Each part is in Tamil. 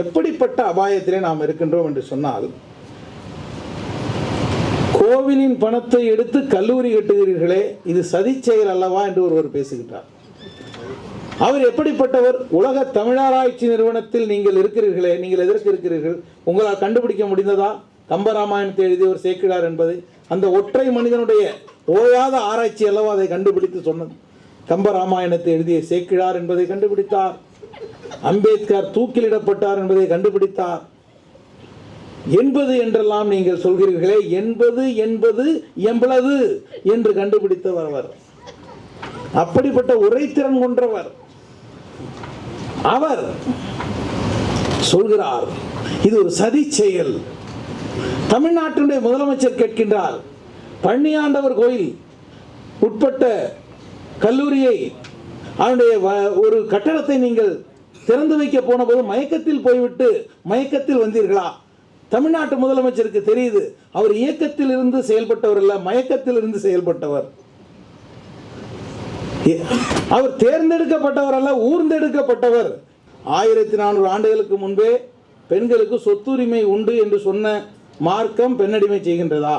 எப்படிப்பட்ட அபாயத்திலே நாம் இருக்கின்றோம் என்று சொன்னால், கோவிலின் பணத்தை எடுத்து கல்லூரி கட்டுகிறீர்களே, இது சதி செயல் அல்லவா என்று ஒருவர் பேசுகின்றார். அவர் எப்படிப்பட்டவர்? உலக தமிழாராய்ச்சி நிறுவனத்தில் நீங்கள் இருக்கிறீர்களே, நீங்கள் எதற்கு இருக்கிறீர்கள்? உங்களால் கண்டுபிடிக்க முடிந்ததா கம்பராமாயணத்தை எழுதியவர் சேக்கிழார் என்பதை? அந்த ஒற்றை மனிதனுடைய ஓயாத ஆராய்ச்சி அல்லவா அதை கண்டுபிடித்து சொன்னது. கம்பராமாயணத்தை எழுதிய சேக்கிழார் என்பதை கண்டுபிடித்தார். அம்பேத்கர் தூக்கிலிடப்பட்டார் என்பதை கண்டுபிடித்தார். என்பது என்றெல்லாம் நீங்கள் சொல்கிறீர்களே, என்பது எவ்வளவு என்று கண்டுபிடித்தவர் அவர். அப்படிப்பட்ட உரைத்திறன் கொண்டவர். அவர் சொல்கிறார், இது ஒரு சதி செயல். தமிழ்நாட்டினுடைய முதலமைச்சர் கேட்கின்றார், பழனியாண்டவர் கோயில் உட்பட்ட கல்லூரியை, அவனுடைய ஒரு கட்டடத்தை நீங்கள் திறந்து வைக்க போன போது மயக்கத்தில் போய்விட்டு மயக்கத்தில் வந்தீர்களா? தமிழ்நாட்டு முதலமைச்சருக்கு தெரியுது, அவர் இயக்கத்தில் இருந்து செயல்பட்டவர் அல்ல, மயக்கத்தில் இருந்து செயல்பட்டவர். அவர் தேர்ந்தெடுக்கப்பட்டவர் அல்ல, ஊர்ந்தெடுக்கப்பட்டவர். 1400 ஆண்டுகளுக்கு முன்பே பெண்களுக்கு சொத்துரிமை உண்டு என்று சொன்ன மார்க்கம் பெண்ணடிமை செய்கின்றதா?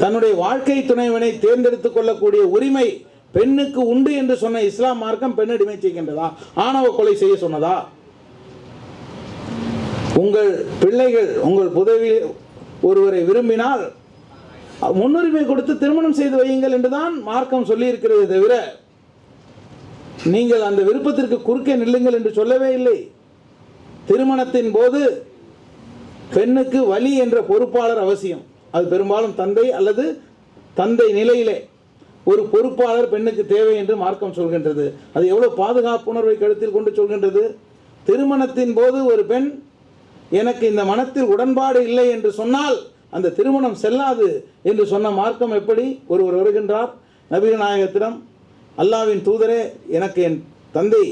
தன்னுடைய வாழ்க்கை துணைவனை தேர்ந்தெடுத்துக் கொள்ளக்கூடிய உரிமை பெண்ணுக்கு உண்டு என்று சொன்ன இஸ்லாம் மார்க்கம் பெண்ணடிமை செய்கின்றதா? ஆணவ கொலை செய்ய சொன்னதா? உங்கள் பிள்ளைகள் உங்கள் புதவி ஒருவரை விரும்பினால் முன்னுரிமை கொடுத்து திருமணம் செய்து வையுங்கள் என்றுதான் மார்க்கம் சொல்லி இருக்கிறது தவிர, நீங்கள் அந்த விருப்பத்திற்கு குறுக்கே நில்லுங்கள் என்று சொல்லவே இல்லை. திருமணத்தின் போது பெண்ணுக்கு வலி என்ற பொறுப்பாளர் அவசியம். அது பெரும்பாலும் தந்தை அல்லது தந்தை நிலையிலே ஒரு பொறுப்பாளர் பெண்ணுக்கு தேவை என்று மார்க்கம் சொல்கின்றது. அது எவ்வளவு பாதுகாப்புணர்வை கருத்தில் கொண்டு சொல்கின்றது. திருமணத்தின் போது ஒரு பெண் எனக்கு இந்த மனத்தில் உடன்பாடு இல்லை என்று சொன்னால் அந்த திருமணம் செல்லாது என்று சொன்ன மார்க்கம் எப்படி? ஒருவர் வருகின்றார் நபிகள் நாயகத்திடம், அல்லாவின் தூதரே, எனக்கு என் தந்தை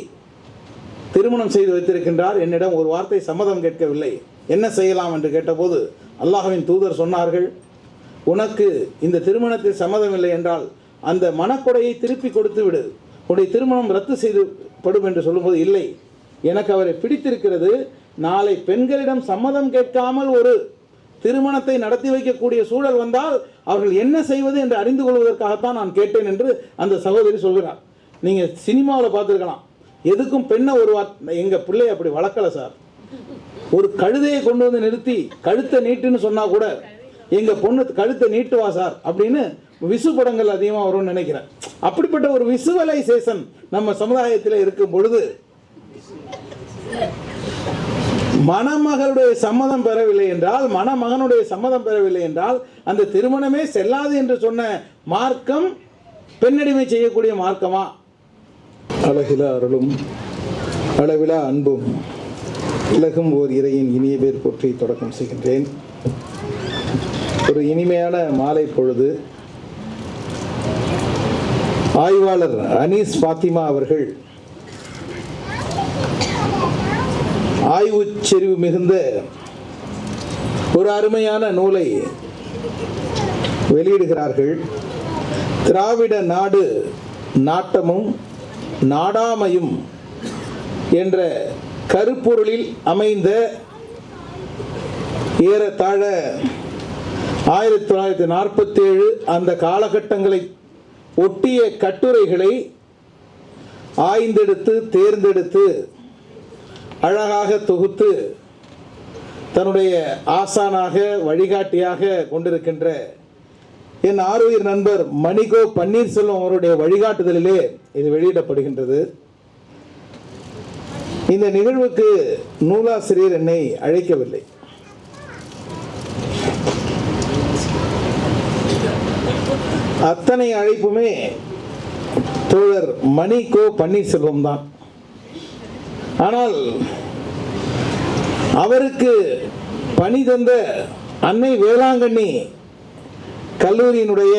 திருமணம் செய்து வைத்திருக்கின்றார், என்னிடம் ஒரு வார்த்தை சம்மதம் கேட்கவில்லை, என்ன செய்யலாம் என்று கேட்டபோது அல்லாஹ்வின் தூதர் சொன்னார்கள், உனக்கு இந்த திருமணத்தில் சம்மதம் இல்லை என்றால் அந்த மனக்கொடையை திருப்பி கொடுத்து விடு, உன்னுடைய திருமணம் ரத்து செய்து படும் என்று சொல்லும்போது, இல்லை, எனக்கு அவரை பிடித்திருக்கிறது, நாளை பெண்களிடம் சம்மதம் கேட்காமல் ஒரு திருமணத்தை நடத்தி வைக்கக்கூடிய சூழல் வந்தால் அவர்கள் என்ன செய்வது என்று அறிந்து கொள்வதற்காகத்தான் நான் கேட்டேன் என்று அந்த சகோதரி சொல்கிறார். நீங்கள் சினிமாவில் பார்த்துருக்கலாம், எதுக்கும் பெண்ணை ஒரு எங்கள் பிள்ளை அப்படி வளர்க்கலை சார், ஒரு கழுதையை கொண்டு வந்து நிறுத்தி கழுத்தை நீட்டுன்னு சொன்னால் கூட எங்கள் பொண்ணு கழுத்தை நீட்டுவா சார் அப்படின்னு விசு படங்கள் அதிகமாக வரும்னு நினைக்கிறேன். அப்படிப்பட்ட ஒரு விசுவலைசேஷன் நம்ம சமுதாயத்தில் இருக்கும் பொழுது மணமகளுடைய சம்மதம் பெறவில்லை என்றால், மணமகனுடைய சம்மதம் பெறவில்லை என்றால் அந்த திருமணமே செல்லாது என்று சொன்ன மார்க்கம் பெண்ணடிமை செய்யக்கூடிய மார்க்கமா? அழகிலா அருளும் அளவிலா அன்பும் இலகும் ஓர் இறையின் இனிய பேர் போற்றி தொடக்கம் செய்கின்றேன். ஒரு இனிமையான மாலை பொழுது ஆய்வாளர் அனீஸ் பாத்திமா அவர்கள் ஆய்வு செறிவு மிகுந்த ஒரு அருமையான நூலை வெளியிடுகிறார்கள். திராவிட நாடு நாட்டமும் நாடாமையும் என்ற கருப்பொருளில் அமைந்த ஏறத்தாழ 1947 அந்த காலகட்டங்களை ஒட்டிய கட்டுரைகளை ஆய்ந்தெடுத்து தேர்ந்தெடுத்து அழகாக தொகுத்து தன்னுடைய ஆசானாக வழிகாட்டியாக கொண்டிருக்கின்ற என் ஆருயிர் நண்பர் மணிகோ பன்னீர்செல்வம் அவருடைய வழிகாட்டுதலிலே இது வெளியிடப்படுகின்றது. இந்த நிகழ்வுக்கு நூலாசிரியர் என்னை அழைக்கவில்லை. அத்தனை அழைப்புமே தோழர் மணிகோ பன்னீர்செல்வம் தான். ஆனால் அவருக்கு பணி தந்த அன்னை வேளாங்கண்ணி கல்லூரியினுடைய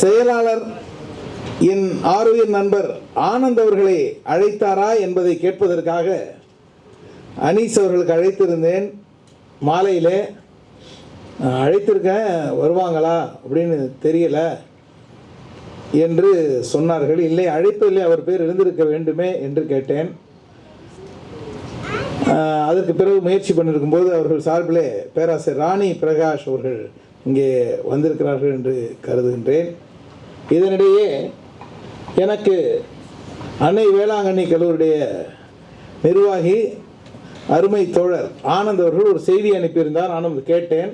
செயலாளர் என் ஆருயிர் நண்பர் ஆனந்த் அவர்களை அழைத்தாரா என்பதை கேட்பதற்காக அனீஸ் அவர்களுக்கு அழைத்திருந்தேன். மாலையிலே அழைத்திருக்கேன், வருவாங்களா அப்படின்னு தெரியல என்று சொன்னார்கள். இல்லை, அழைப்பில்லை, அவர் பேர் இருந்திருக்க வேண்டுமே என்று கேட்டேன். அதற்கு பிறகு முயற்சி பண்ணியிருக்கும்போது அவர்கள் சார்பிலே பேராசிரியர் ராணி பிரகாஷ் அவர்கள் இங்கே வந்திருக்கிறார்கள் என்று கருதுகின்றேன். இதனிடையே எனக்கு அன்னை வேளாங்கண்ணி கல்லூரியுடைய நிர்வாகி அருமை தோழர் ஆனந்த் அவர்கள் ஒரு செய்தி அனுப்பியிருந்தார். நானும் கேட்டேன்.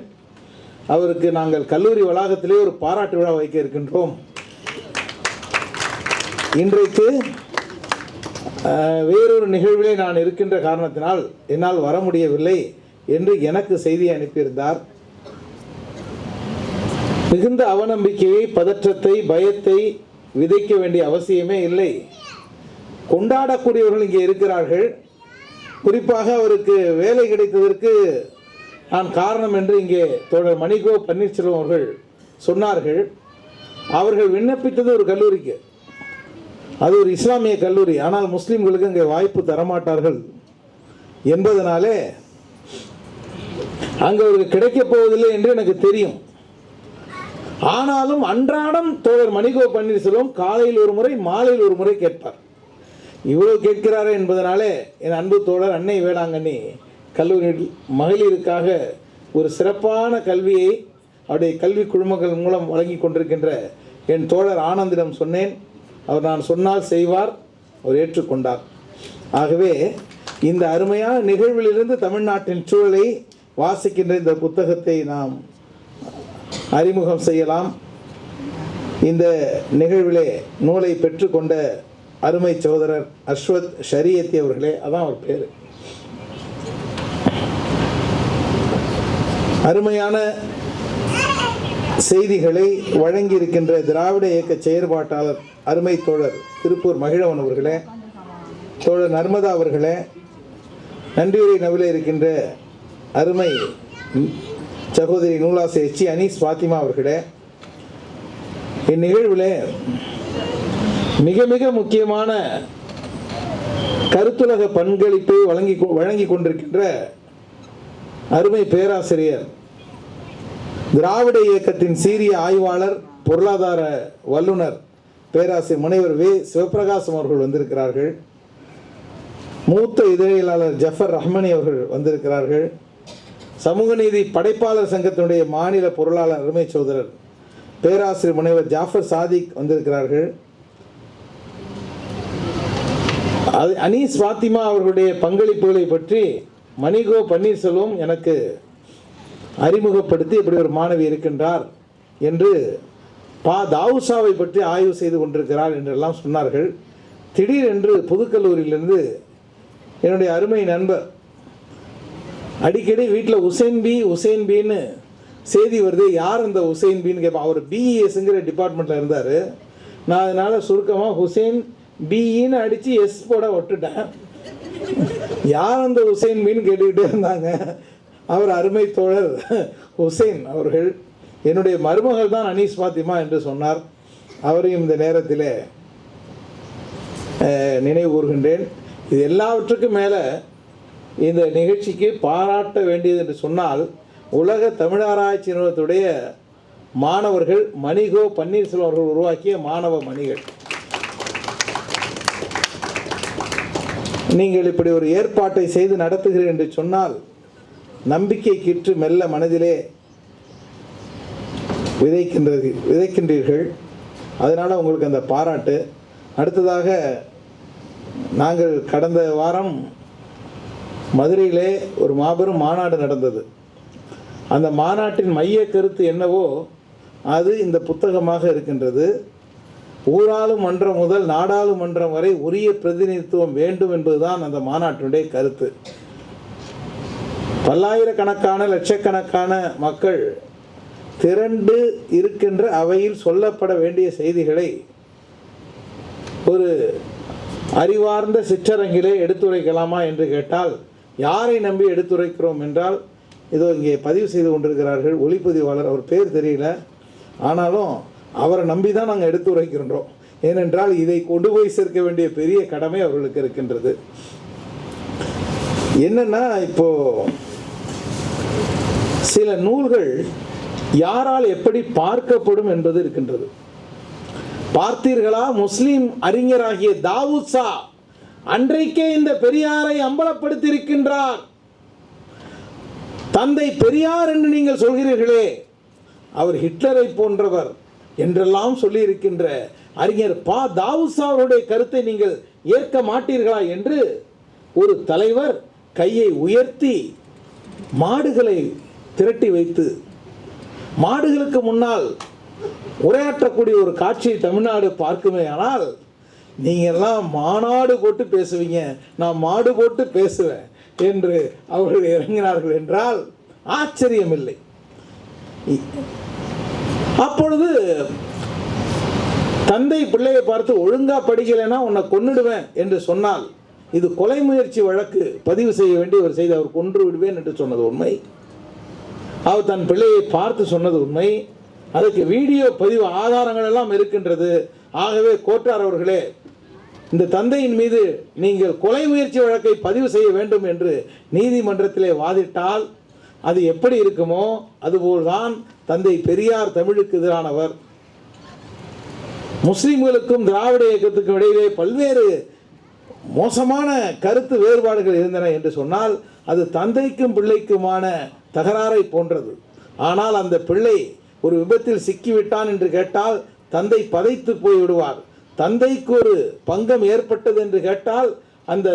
அவருக்கு நாங்கள் கல்லூரி வளாகத்திலே ஒரு பாராட்டு விழா வைக்க இருக்கின்றோம். இன்றைக்கு வேறொரு நிகழ்விலே நான் இருக்கின்ற காரணத்தினால் என்னால் வர முடியவில்லை என்று எனக்கு செய்தியை அனுப்பியிருந்தார். மிகுந்த அவநம்பிக்கையை, பதற்றத்தை, பயத்தை விதைக்க வேண்டிய அவசியமே இல்லை. கொண்டாடக்கூடியவர்கள் இங்கே இருக்கிறார்கள். குறிப்பாக அவருக்கு வேலை கிடைத்ததற்கு நான் காரணம் என்று இங்கே தோழர் மணிகோ பன்னீர்செல்வம் அவர்கள் சொன்னார்கள். அவர்கள் விண்ணப்பித்தது ஒரு கல்லூரிக்கு, அது ஒரு இஸ்லாமிய கல்லூரி. ஆனால் முஸ்லீம்களுக்கு இங்கே வாய்ப்பு தரமாட்டார்கள் என்பதனாலே அங்கு அவருக்கு கிடைக்கப் போவதில்லை என்று எனக்கு தெரியும். ஆனாலும் அன்றாடம் தோழர் மணிகோ பன்னீர்செல்வம் காலையில் ஒரு முறை, மாலையில் ஒரு முறை கேட்பார். இவ்வளவு கேட்கிறாரே என்பதனாலே என் அன்பு தோழர் அன்னை வேளாங்கண்ணி கல்லூரியில் மகளிருக்காக ஒரு சிறப்பான கல்வியை அவருடைய கல்வி குழுமங்கள் மூலம் வழங்கி கொண்டிருக்கின்ற என் தோழர் ஆனந்திடம் சொன்னேன். அவர் நான் சொன்னால் செய்வார். அவர் ஏற்றுக்கொண்டார். ஆகவே இந்த அருமையான நிகழ்விலிருந்து தமிழ்நாட்டின் சூழலை வாசிக்கின்ற இந்த புத்தகத்தை நாம் அறிமுகம் செய்யலாம். இந்த நிகழ்விலே நூலை பெற்றுக்கொண்ட அருமை சகோதரர் அஸ்வத் ஷரியத்தி அவர்களே, அதான் அவர் பேர். அருமையான செய்திகளை வழங்கியிருக்கின்ற திராவிட இயக்க செயற்பாட்டாளர் அருமை தோழர் திருப்பூர் மகிழவன் அவர்களே, தோழர் நர்மதா அவர்களே, நன்றியுரை நவில இருக்கின்ற அருமை சகோதரி நூலாசி எச்சி அனீஸ் ஃபாத்திமா அவர்களே, இந்நிகழ்விலே மிக மிக முக்கியமான கருத்துலக பங்களிப்பை வழங்கி கொண்டிருக்கின்ற அருமை பேராசிரியர், திராவிட இயக்கத்தின் சீரிய ஆய்வாளர், பொருளாதார வல்லுனர் பேராசிரியர் முனைவர் வே சிவபிரகாசம் அவர்கள் வந்திருக்கிறார்கள். மூத்த இதழியலாளர் ஜஃபர் ரஹ்மானி அவர்கள் வந்திருக்கிறார்கள். சமூக நீதி படைப்பாளர் சங்கத்தினுடைய மாநில பொருளாளர் அருமை சகோதரர் பேராசிரியர் முனைவர் ஜாஃபர் சாதிக் வந்திருக்கிறார்கள். அனீஸ் ஃபாத்திமா அவர்களுடைய பங்களிப்புகளை பற்றி மணிகோ பன்னீர்செல்வம் எனக்கு அறிமுகப்படுத்தி இப்படி ஒரு மாணவி இருக்கின்றார் என்று, தாவூசாவை பற்றி ஆய்வு செய்து கொண்டிருக்கிறார் என்றெல்லாம் சொன்னார்கள். திடீரென்று புதுக்கல்லூரியிலிருந்து என்னுடைய அருமை நண்பர் அடிக்கடி வீட்டில் உசைன் பின்னு செய்தி வருது, யார் அந்த உசைன் பின்னு கேட்பான். அவர் பிஇஎஸ்ங்கிற டிபார்ட்மெண்ட்டில் இருந்தார். நான் அதனால் சுருக்கமாக ஹுசைன் பிஇன்னு அடித்து எஸ் போட விட்டுட்டேன். யார் அந்த உசைன் பின்னு கேட்டுக்கிட்டே இருந்தாங்க. அவர் அருமை தோழர் ஹுசைன் அவர்கள் என்னுடைய மருமகள் தான் அனீஸ் ஃபாத்திமா என்று சொன்னார். அவரையும் இந்த நேரத்தில் நினைவு கூறுகின்றேன். இது எல்லாவற்றுக்கும் மேலே இந்த நிகழ்ச்சிக்கு பாராட்ட வேண்டியது என்று சொன்னால், உலக தமிழாராய்ச்சி நிறுவனத்துடைய மாணவர்கள் மணிகோ பன்னீர்செல்வம் அவர்கள் உருவாக்கிய மாணவ மணிகள். நீங்கள் இப்படி ஒரு ஏற்பாட்டை செய்து நடத்துகிறீர்கள் என்று சொன்னால் நம்பிக்கை கிற்று மெல்ல மனதிலே விதைக்கின்றீர்கள். அதனால் உங்களுக்கு அந்த பாராட்டு. அடுத்ததாக நாங்கள் கடந்த வாரம் மதுரையிலே ஒரு மாபெரும் மாநாடு நடந்தது. அந்த மாநாட்டின் மைய கருத்து என்னவோ அது இந்த புத்தகமாக இருக்கின்றது. ஊராளும் மன்றம் முதல் நாடாளுமன்றம் வரை உரிய பிரதிநிதித்துவம் வேண்டும் என்பதுதான் அந்த மாநாட்டினுடைய கருத்து. பல்லாயிரக்கணக்கான லட்சக்கணக்கான மக்கள் திரண்டு இருக்கின்ற அவையில் சொல்லப்பட வேண்டிய செய்திகளை ஒரு அறிவார்ந்த சிற்றரங்கிலே எடுத்துரைக்கலாமா என்று கேட்டால், யாரை நம்பி எடுத்துரைக்கிறோம் என்றால், இதோ இங்கே பதிவு செய்து கொண்டிருக்கிறார்கள் ஒளிப்பதிவாளர், அவர் பேர் தெரியல, ஆனாலும் அவரை நம்பி தான் நாங்கள் எடுத்துரைக்கின்றோம். ஏனென்றால் இதை கொண்டு போய் சேர்க்க வேண்டிய பெரிய கடமை அவர்களுக்கு இருக்கின்றது. என்னன்னா, இப்போ சில நூல்கள் யாரால் எப்படி பார்க்கப்படும் என்பது இருக்கின்றது. பார்த்தீர்களா, முஸ்லிம் அறிஞராகிய தாவூத் ஷா அன்றைக்கே இந்த பெரியாரை அம்பலப்படுத்தியிருக்கின்றார். தந்தை பெரியார் என்று நீங்கள் சொல்கிறீர்களே, அவர் ஹிட்லரை போன்றவர் என்றெல்லாம் சொல்லியிருக்கின்ற அறிஞர் பா. தாவூசா அவருடைய கருத்தை நீங்கள் ஏற்க மாட்டீர்களா என்று ஒரு தலைவர் கையை உயர்த்தி மாடுகளை திரட்டி வைத்து மாடுகளுக்கு முன்னால் உரையாற்றக்கூடிய ஒரு காட்சியை தமிழ்நாடு பார்க்குமே. ஆனால் நீங்கள்லாம் மாநாடு போட்டு பேசுவீங்க, நான் மாடு போட்டு பேசுவேன் என்று அவர்கள் இறங்கினார்கள் என்றால் ஆச்சரியமில்லை. அப்பொழுது தந்தை பிள்ளையை பார்த்து ஒழுங்கா படிக்கலைன்னா உன்னை கொன்னுடுவேன் என்று சொன்னால் இது கொலை முயற்சி வழக்கு பதிவு செய்ய வேண்டிய ஒரு செய்தி. அவர் கொன்று விடுவேன் என்று சொன்னது உண்மை. அவர் தன் பிள்ளையை பார்த்து சொன்னது உண்மை. அதுக்கு வீடியோ பதிவு ஆதாரங்கள் எல்லாம் இருக்கின்றது. ஆகவே கோட்டார் அவர்களே, இந்த தந்தையின் மீது நீங்கள் கொலை முயற்சி வழக்கை பதிவு செய்ய வேண்டும் என்று நீதிமன்றத்திலே வாதிட்டால் அது எப்படி இருக்குமோ அதுபோல்தான் தந்தை பெரியார் தமிழுக்கு எதிரானவர். முஸ்லிம்களுக்கும் திராவிட இயக்கத்துக்கும் இடையிலே பல்வேறு மோசமான கருத்து வேறுபாடுகள் இருந்தன என்று சொன்னால் அது தந்தைக்கும் பிள்ளைக்குமான தகராறை போன்றது. ஆனால் அந்த பிள்ளை ஒரு விபத்தில் சிக்கிவிட்டான் என்று கேட்டால் தந்தை பதைத்து போய்விடுவார். தந்தைக்கு ஒரு பங்கம் ஏற்பட்டது என்று கேட்டால் அந்த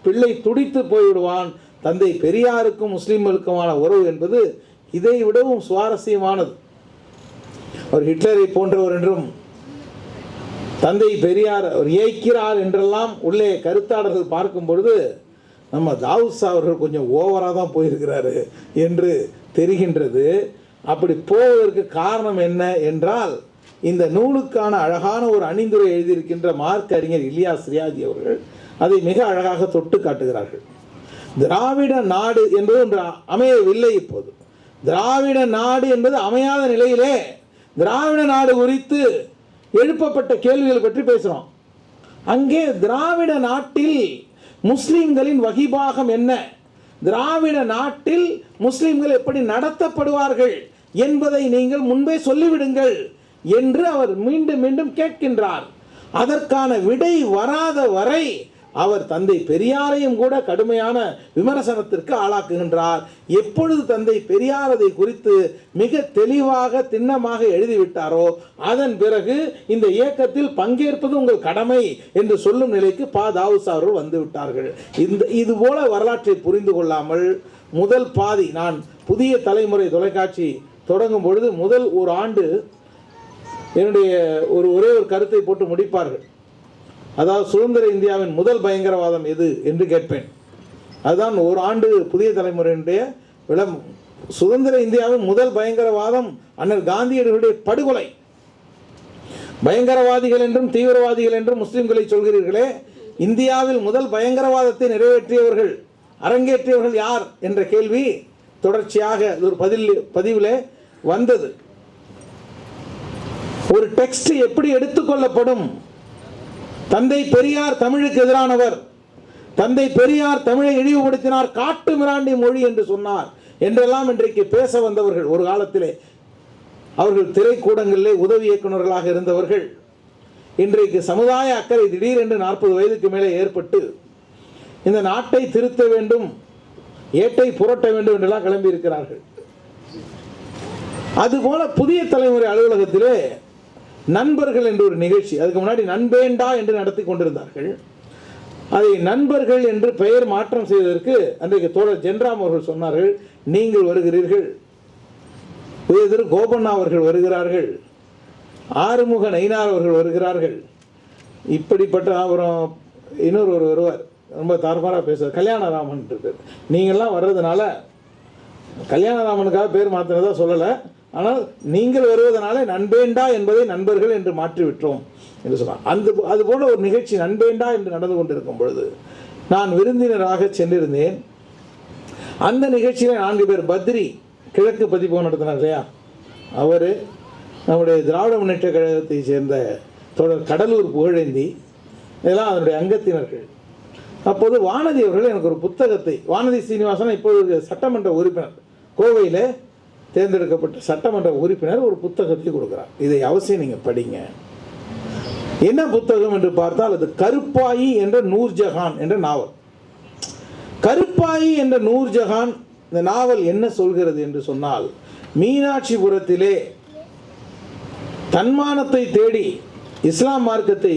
பிள்ளை துடித்து போய்விடுவான். தந்தை பெரியாருக்கும் முஸ்லிம்களுக்குமான உறவு என்பது இதை விடவும் சுவாரஸ்யமானது. அவர் ஹிட்லரை போன்றவர் என்றும் தந்தை பெரியார் அவர் ஏய்க்கிறார் என்றெல்லாம் உள்ளே கருத்தாளர்கள் பார்க்கும் பொழுது நம்ம தாவூசா அவர்கள் கொஞ்சம் ஓவராக தான் போயிருக்கிறாரு என்று தெரிகின்றது. அப்படி போவதற்கு காரணம் என்ன என்றால் இந்த நூலுக்கான அழகான ஒரு அணிந்துரை எழுதியிருக்கின்ற மார்க் அறிஞர் இலியாஸ் ரியாதி அவர்கள் அதை மிக அழகாக தொட்டு காட்டுகிறார்கள். திராவிட நாடு என்பது ஒன்று அமையவில்லை. இப்போது திராவிட நாடு என்பது அமையாத நிலையிலே திராவிட நாடு குறித்து எழுப்பப்பட்ட கேள்விகள் பற்றி பேசுகிறோம். அங்கே திராவிட நாட்டில் முஸ்லிம்களின் வகிபாகம் என்ன, திராவிட நாட்டில் முஸ்லிம்கள் எப்படி நடத்தப்படுவார்கள் என்பதை நீங்கள் முன்பே சொல்லிவிடுங்கள் என்று அவர் மீண்டும் மீண்டும் கேட்கின்றார். அதற்கான விடை வராத வரை அவர் தந்தை பெரியாரையும் கூட கடுமையான விமர்சனத்திற்கு ஆளாக்குகின்றார். எப்பொழுது தந்தை பெரியார் அதை குறித்து மிக தெளிவாக திண்ணமாக எழுதிவிட்டாரோ அதன் பிறகு இந்த இயக்கத்தில் பங்கேற்பது உங்கள் கடமை என்று சொல்லும் நிலைக்கு பா. தாவூசா அவர்கள் வந்து விட்டார்கள். இது போல வரலாற்றை புரிந்து கொள்ளாமல் முதல் பாதி, நான் புதிய தலைமுறை தொலைக்காட்சி தொடங்கும் பொழுது முதல் ஒரு ஆண்டு என்னுடைய ஒரே ஒரு கருத்தை போட்டு முடிப்பார்கள். அதாவது சுதந்திர இந்தியாவின் முதல் பயங்கரவாதம் எது என்று கேட்பேன். அதுதான் ஒரு ஆண்டு புதிய தலைமுறையினுடைய சுதந்திர இந்தியாவின் முதல் பயங்கரவாதம் அண்ணல் காந்தியடிகளுடைய படுகொலை. பயங்கரவாதிகள் என்றும் தீவிரவாதிகள் என்றும் முஸ்லிம்களை சொல்கிறீர்களே, இந்தியாவில் முதல் பயங்கரவாதத்தை நிறைவேற்றியவர்கள் அரங்கேற்றியவர்கள் யார் என்ற கேள்வி தொடர்ச்சியாக ஒரு பதிவில் வந்தது. ஒரு டெக்ஸ்ட் எப்படி எடுத்துக்கொள்ளப்படும்? தந்தை பெரியார் தமிழுக்கு எதிரானவர், தந்தை பெரியார் தமிழை இழிவுபடுத்தினார், காட்டு மிராண்டி மொழி என்று சொன்னார் என்றெல்லாம் இன்றைக்கு பேச வந்தவர்கள் ஒரு காலத்திலே அவர்கள் திரைக்கூடங்களிலே உதவி இயக்குநர்களாக இருந்தவர்கள் இன்றைக்கு சமுதாய அக்கறை திடீரென்று 40 வயதுக்கு மேலே ஏற்பட்டு இந்த நாட்டை திருத்த வேண்டும், ஏட்டை புரட்ட வேண்டும் என்றெல்லாம் கிளம்பி இருக்கிறார்கள். அதுபோல புதிய தலைமுறை அலுவலகத்திலே நண்பர்கள் என்ற ஒரு நிகழ்ச்சி, அதுக்கு முன்னாடி நண்பேண்டா என்று நடத்தி கொண்டிருந்தார்கள். அதை நண்பர்கள் என்று பெயர் மாற்றம் செய்வதற்கு அன்றைக்கு தோழர் ஜென்ராம் அவர்கள் சொன்னார்கள், நீங்கள் வருகிறீர்கள், உயர் கோபண்ணா அவர்கள் வருகிறார்கள், ஆறுமுக நயினார் அவர்கள் வருகிறார்கள், இப்படிப்பட்ட அப்புறம் இன்னொரு வருவார், ரொம்ப தார்மாராக பேசுவார், கல்யாணராமன் இருக்கு. நீங்கள்லாம் வர்றதுனால கல்யாணராமனுக்காக பேர் மாற்றினதா சொல்லலை, ஆனால் நீங்கள் வருவதனால நண்பேண்டா என்பதை நண்பர்கள் என்று மாற்றிவிட்டோம் என்று சொன்னார். அதுபோல ஒரு நிகழ்ச்சி நண்பேண்டா என்று நடந்து கொண்டிருக்கும் பொழுது நான் விருந்தினராக சென்றிருந்தேன். அந்த நிகழ்ச்சியில் 4 பேர், பத்ரி கிழக்கு பதிப்பகம் நடத்தினார் இல்லையா, அவர், நம்முடைய திராவிட முன்னேற்ற கழகத்தை சேர்ந்த தொடர் கடலூர் புகழேந்தி, இதெல்லாம் அதனுடைய அங்கத்தினர்கள். அப்போது வானதி அவர்கள் எனக்கு ஒரு புத்தகத்தை, வானதி சீனிவாசன் இப்போது சட்டமன்ற உறுப்பினர், கோவையில் தேர்ந்தெடுக்கப்பட்ட சட்டமன்ற உறுப்பினர், ஒரு புத்தகத்தை கொடுக்குறார். இதை அவசியம் நீங்கள் படிங்க. என்ன புத்தகம் என்று பார்த்தால் அது கருப்பாயி என்ற நூர்ஜஹான் என்ற நாவல். கருப்பாயி என்ற நூர்ஜஹான் இந்த நாவல் என்ன சொல்கிறது என்று சொன்னால், மீனாட்சிபுரத்திலே தன்மானத்தை தேடி இஸ்லாம் மார்க்கத்தை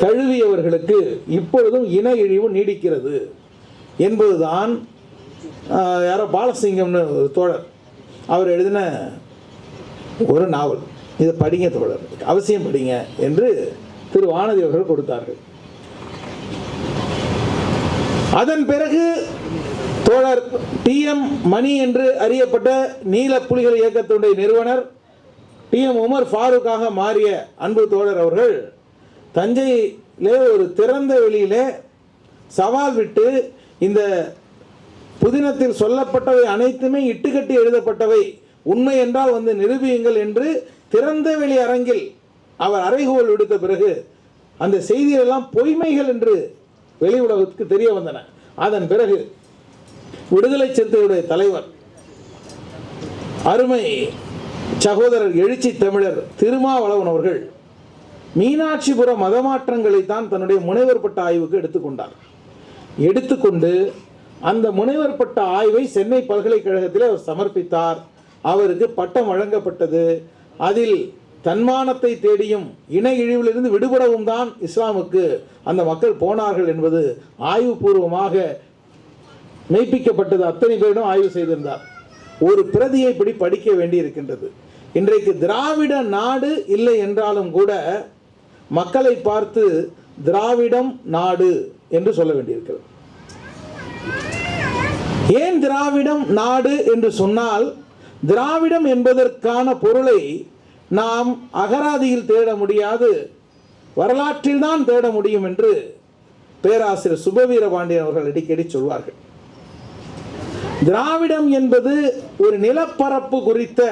தழுவியவர்களுக்கு இப்பொழுதும் இன இழிவு நீடிக்கிறது என்பதுதான் யாரோ பாலசிங்கம்னு ஒரு தோழர் அவர் எழுதின ஒரு நாவல். இதை படிங்க தோழர், அவசியம் படிங்க என்று திரு வானதி அவர்கள் கொடுத்தார்கள். அதன் பிறகு தோழர் டி.எம். மணி என்று அறியப்பட்ட நீல புலிகள் இயக்கத்துடைய நிறுவனர் டி.எம். உமர் ஃபாரூக்காக மாறிய அன்பு தோழர் அவர்கள் தஞ்சையிலே ஒரு திறந்த வெளியிலே சவால் விட்டு, இந்த புதினத்தில் சொல்லப்பட்டவை அனைத்துமே இட்டுக்கட்டி எழுதப்பட்டவை, உண்மை என்றால் வந்து நிரூபியுங்கள் என்று திறந்த வெளி அரங்கில் அவர் அறைகோல் விடுத்த பிறகு அந்த செய்திகளெல்லாம் பொய்மைகள் என்று வெளி உலகத்துக்கு தெரிய வந்தன. அதன் பிறகு விடுதலை சிறுத்தைகளுடைய தலைவர் அருமை சகோதரர் எழுச்சி தமிழர் திருமாவளவன் அவர்கள் மீனாட்சிபுர மதமாற்றங்களைத்தான் தன்னுடைய முனைவர் பட்ட ஆய்வுக்கு எடுத்துக்கொண்டார். எடுத்துக்கொண்டு அந்த முனைவர் பட்ட ஆய்வை சென்னை பல்கலைக்கழகத்தில் அவர் சமர்ப்பித்தார். அவருக்கு பட்டம் வழங்கப்பட்டது. அதில் தன்மானத்தை தேடியும் இன இழிவிலிருந்து விடுபடவும் தான் இஸ்லாமுக்கு அந்த மக்கள் போனார்கள் என்பது ஆய்வுபூர்வமாக மெய்ப்பிக்கப்பட்டது. அத்தனை பேரிடம் ஆய்வு செய்திருந்தார். ஒரு பிரதியை இப்படி படிக்க வேண்டி இருக்கின்றது. இன்றைக்கு திராவிட நாடு இல்லை என்றாலும் கூட மக்களை பார்த்து திராவிடம் நாடு என்று சொல்ல வேண்டியிருக்கிறது. ஏன் திராவிடம் நாடு என்று சொன்னால், திராவிடம் என்பதற்கான பொருளை நாம் அகராதியில் தேட முடியாது, வரலாற்றில் தான் தேட முடியும் என்று பேராசிரியர் சுபவீரபாண்டியன் அவர்கள் அடிக்கடி சொல்வார்கள். திராவிடம் என்பது ஒரு நிலப்பரப்பு குறித்த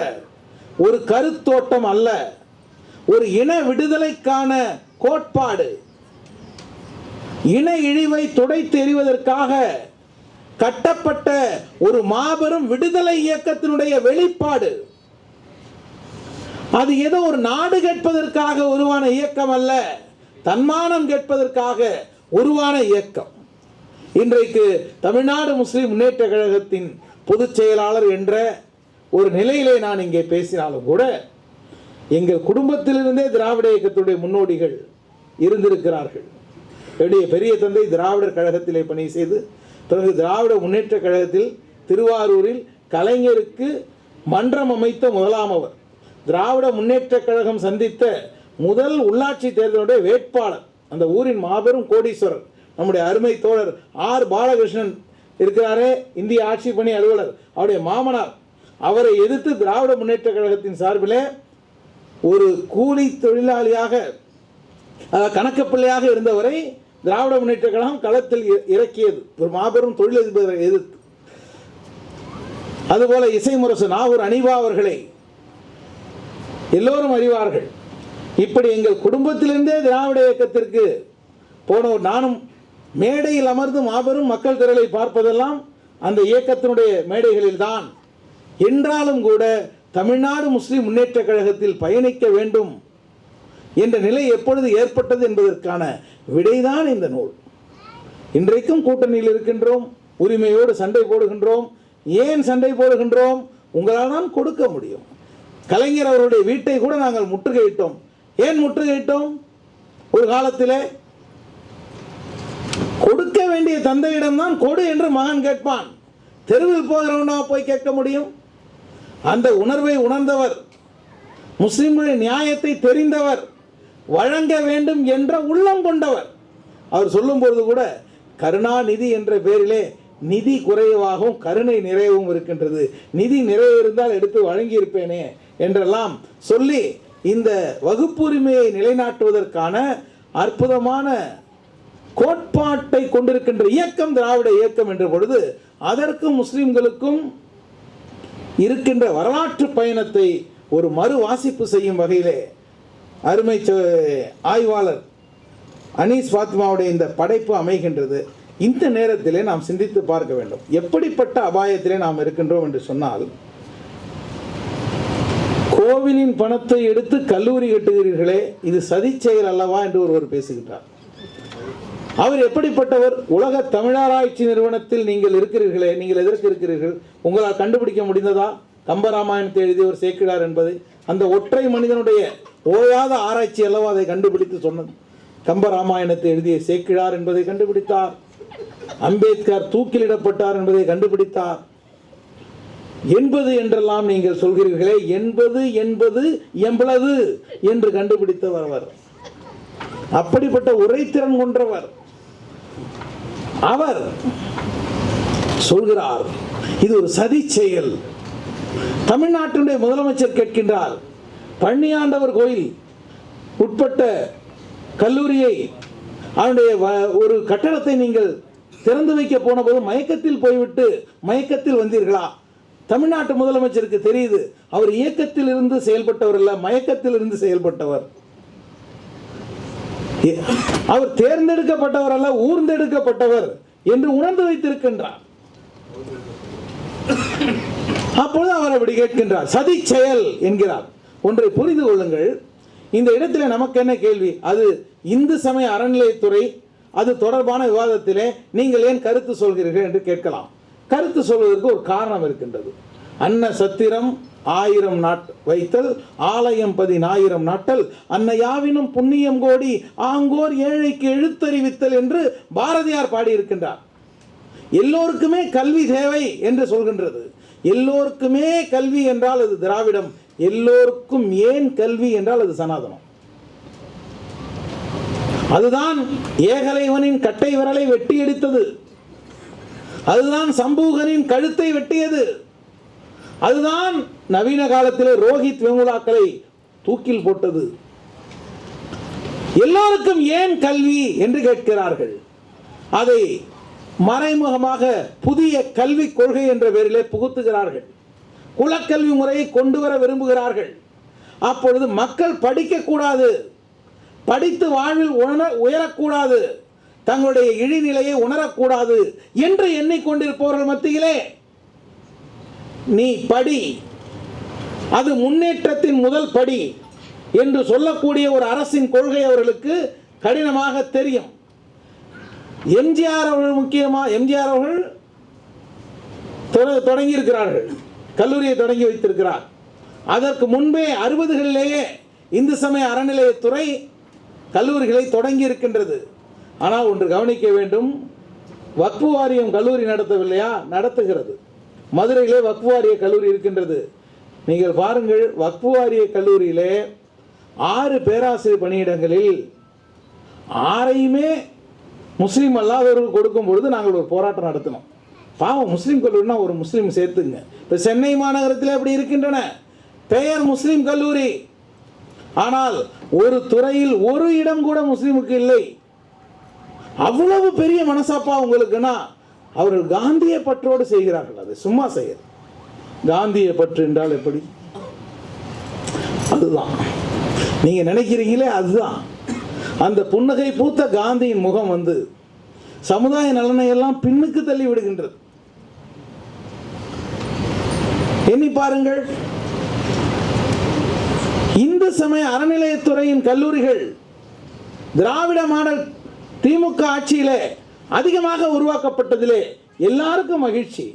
ஒரு கருத்தோட்டம் அல்ல, ஒரு இன விடுதலைக்கான கோட்பாடு. இன இழிவை துடைத்து எறிவதற்காக கட்டப்பட்ட ஒரு மாபெரும் விடுதலை இயக்கத்தினுடைய வெளிப்பாடு. அது ஏதோ ஒரு நாடு கேட்பதற்காக உருவான இயக்கம் அல்ல, தன்மானம் கேட்பதற்காக உருவான இயக்கம். இன்றைக்கு தமிழ்நாடு முஸ்லிம் முன்னேற்ற கழகத்தின் பொதுச் செயலாளர் என்ற ஒரு நிலையிலே நான் இங்கே பேசினாலும் கூட, எங்கள் குடும்பத்திலிருந்தே திராவிட இயக்கத்துடைய முன்னோடிகள் இருந்திருக்கிறார்கள். என்னுடைய பெரிய தந்தை திராவிடர் கழகத்திலே பணி செய்து பிறகு திராவிட முன்னேற்ற கழகத்தில் திருவாரூரில் கலைஞருக்கு மன்றம் அமைத்த முதலாம் அவர். திராவிட முன்னேற்ற கழகம் சந்தித்த முதல் உள்ளாட்சி தேர்தலுடைய வேட்பாளர், அந்த ஊரின் மாபெரும் கோடீஸ்வரர் நம்முடைய அருமை தோழர் ஆர் பாலகிருஷ்ணன் இருக்கிறாரே, இந்திய ஆட்சி பணி அலுவலர், அவருடைய மாமனார். அவரை எதிர்த்து திராவிட முன்னேற்ற கழகத்தின் சார்பிலே ஒரு கூலி தொழிலாளியாக கணக்கப்பிள்ளையாக இருந்தவரை திராவிட முன்னேற்ற கழகம் களத்தில் இறக்கியது, ஒரு மாபெரும் தொழிலதிபரை எதிர்த்து. அதுபோல இசைமுரசு நாகூர் அனிபா அவர்களை எல்லோரும் அறிவார்கள். இப்படி எங்கள் குடும்பத்திலிருந்தே திராவிட இயக்கத்திற்கு போனவர். நானும் மேடையில் அமர்ந்து மாபெரும் மக்கள் திரளை பார்ப்பதெல்லாம் அந்த இயக்கத்தினுடைய மேடைகளில் தான். என்றாலும் கூட தமிழ்நாடு முஸ்லிம் முன்னேற்ற கழகத்தில் பயணிக்க வேண்டும் என்ற நிலை எப்பொழுது ஏற்பட்டது என்பதற்கான விடைதான் இந்த நூல். இன்றைக்கும் கூட்டணியில் இருக்கின்றோம், உரிமையோடு சண்டை போடுகின்றோம். ஏன் சண்டை போடுகின்றோம்? உங்களால் தான் கொடுக்க முடியும். கலைஞர் அவருடைய வீட்டை கூட நாங்கள் முற்றுகையிட்டோம். ஏன் முற்றுகையிட்டோம்? ஒரு காலத்திலே கொடுக்க வேண்டிய தந்தையிடம் தான் கொடு என்று மகன் கேட்பான். தெருவில் போகிறவனா போய் கேட்க முடியும்? அந்த உணர்வை உணர்ந்தவர், முஸ்லிம்களுடைய நியாயத்தை தெரிந்தவர், வழங்க வேண்டும் என்ற உள்ளம் கொண்டவர். அவர் சொல்லும் பொழுது கூட கருணாநிதி என்ற பெயரிலே நிதி குறைவாகவும் கருணை நிறைவும் இருக்கின்றது, நிதி நிறைவு இருந்தால் எடுத்து வழங்கி இருப்பேனே என்றெல்லாம் சொல்லி இந்த வகுப்புரிமையை நிலைநாட்டுவதற்கான அற்புதமான கோட்பாட்டை கொண்டிருக்கின்ற இயக்கம் திராவிட இயக்கம் என்ற பொழுது, அதற்கும் முஸ்லிம்களுக்கும் இருக்கின்ற வரலாற்று பயணத்தை ஒரு மறு வாசிப்பு செய்யும் வகையிலே அருமை ஆய்வாளர் அனீஸ் ஃபாத்திமாவுடைய இந்த படைப்பு அமைகின்றது. இந்த நேரத்திலே நாம் சிந்தித்து பார்க்க வேண்டும், எப்படிப்பட்ட அபாயத்திலே நாம் இருக்கின்றோம் என்று சொன்னால், கோவிலின் பணத்தை எடுத்து கல்லூரி கட்டுகிறீர்களே, இது சதி செயல் அல்லவா என்று ஒருவர் பேசுகின்றார். அவர் எப்படிப்பட்டவர்? உலக தமிழாராய்ச்சி நிறுவனத்தில் நீங்கள் இருக்கிறீர்களே, நீங்கள் எதற்கு இருக்கிறீர்கள்? உங்களால் கண்டுபிடிக்க முடிந்ததா கம்பராமாயணத்தை எழுதியவர் சேக்கிழார் என்பதை? அந்த ஒற்றை மனிதனுடைய ஓயாத ஆராய்ச்சி அல்லவா அதை கண்டுபிடித்து சொன்னது. கம்பராமாயணத்தை எழுதிய சேக்கிழார் என்பதை கண்டுபிடித்தார். அம்பேத்கர் தூக்கிலிடப்பட்டார் என்பதை கண்டுபிடித்தார். என்பது என்றெல்லாம் நீங்கள் சொல்கிறீர்களே, என்பது எவ்வளவு என்று கண்டுபிடித்தவர் அவர். அப்படிப்பட்ட உரைத்திறன் கொன்றவர் அவர். சொல்கிறார் இது ஒரு சதி செயல். தமிழ்நாட்டினுடைய முதலமைச்சர் கேட்கின்றார், பழனியாண்டவர் கோயில் உட்பட்ட கல்லூரியை அவருடைய ஒரு கட்டடத்தை நீங்கள் திறந்து வைக்க போன போது மயக்கத்தில் போய்விட்டு மயக்கத்தில் வந்தீர்களா? தமிழ்நாட்டு முதலமைச்சருக்கு தெரியுது அவர் இயக்கத்தில் இருந்து செயல்பட்டவர் அல்ல, மயக்கத்தில் இருந்து செயல்பட்டவர். அவர் தேர்ந்தெடுக்கப்பட்டவர் அல்ல, ஊர்ந்தெடுக்கப்பட்டவர் என்று உணர்ந்து வைத்திருக்கின்றார். அப்பொழுது அவர் அப்படி கேட்கின்றார், சதி செயல் என்கிறார். ஒன்றை புரிந்து கொள்ளுங்கள், இந்த இடத்துல நமக்கு என்ன கேள்வி? அது இந்து சமய அறநிலையத்துறை அது தொடர்பான விவாதத்திலே நீங்கள் ஏன் கருத்து சொல்கிறீர்கள் என்று கேட்கலாம். கருத்து சொல்வதற்கு ஒரு காரணம் இருக்கின்றது. அன்ன சத்திரம் 1000 வைத்தல், ஆலயம் 10,000 நாட்டல், அன்னையாவினும் புண்ணியம் கோடி ஆங்கோர் ஏழைக்கு எழுத்தறிவித்தல் என்று பாரதியார் பாடியிருக்கின்றார். எல்லோருக்குமே கல்வி தேவை என்று சொல்கின்றது. எல்லோருக்குமே கல்வி என்றால் அது திராவிடம், எல்லோருக்கும் ஏன் கல்வி என்றால் அது சனாதனம். அதுதான் ஏகலைவனின் கட்டை விரலை வெட்டி எடுத்தது, அதுதான் சம்பூகனின் கழுத்தை வெட்டியது, அதுதான் நவீன காலத்திலே ரோஹித் வெமுலாக்களை தூக்கில் போட்டது. எல்லோருக்கும் ஏன் கல்வி என்று கேட்கிறார்கள். அதை மறைமுகமாக புதிய கல்விக் கொள்கை என்ற பெயரிலே புகுத்துகிறார்கள். குலக்கல்வி முறையை கொண்டு வர விரும்புகிறார்கள். அப்பொழுது மக்கள் படிக்கக்கூடாது, படித்து வாழ்வில் உயரக்கூடாது, தங்களுடைய இழிநிலையை உணரக்கூடாது என்று எண்ணிக்கொண்டிருப்பவர்கள் மத்தியிலே நீ படி, அது முன்னேற்றத்தின் முதல் படி என்று சொல்லக்கூடிய ஒரு அரசின் கொள்கை அவர்களுக்கு கடினமாக தெரியும். எம்ஜிஆர் அவர்கள் முக்கியமாக எம்ஜிஆர் அவர்கள் தொடங்கி இருக்கிறார்கள், கல்லூரியை தொடங்கி வைத்திருக்கிறார். அதற்கு முன்பே 60களிலேயே இந்து சமய அறநிலையத்துறை கல்லூரிகளை தொடங்கி இருக்கின்றது. ஆனால் ஒன்று கவனிக்க வேண்டும், வக்ஃபு வாரியம் கல்லூரி நடத்தவில்லையா? நடத்துகிறது. மதுரையிலே வக்ஃபு வாரிய கல்லூரி இருக்கின்றது. நீங்கள் பாருங்கள், வக்ஃபு வாரிய கல்லூரியிலே 6 பேராசிரியர் பணியிடங்களில் 6ஐயுமே முஸ்லீம் அல்லாதவர்கள் கொடுக்கும் பொழுது நாங்கள் ஒரு போராட்டம் நடத்தினோம். பாவம், முஸ்லீம் கல்லூரினா ஒரு முஸ்லீம் சேர்த்துங்க. இப்போ சென்னை மாநகரத்தில் அப்படி இருக்கின்றன பெயர் முஸ்லீம் கல்லூரி, ஆனால் ஒரு துறையில் ஒரு இடம் கூட முஸ்லீமுக்கு இல்லை. அவ்வளவு பெரிய மனசாப்பா உங்களுக்குன்னா அவர்கள் காந்திய பற்றோடு செய்கிறார்கள். அது சும்மா செய்ய. காந்திய பற்று என்றால் எப்படி? அதுதான் நீங்க நினைக்கிறீங்களே, அதுதான். அந்த புன்னகை பூத்த காந்தியின் முகம் வந்து சமுதாய நலனை எல்லாம் பின்னுக்கு தள்ளி விடுகின்றது. எண்ணி பாருங்கள், இந்து சமய அறநிலையத்துறையின் கல்லூரிகள் திராவிட மாடல் திமுக ஆட்சியிலே அதிகமாக உருவாக்கப்பட்டதிலே எல்லாருக்கும் மகிழ்ச்சி.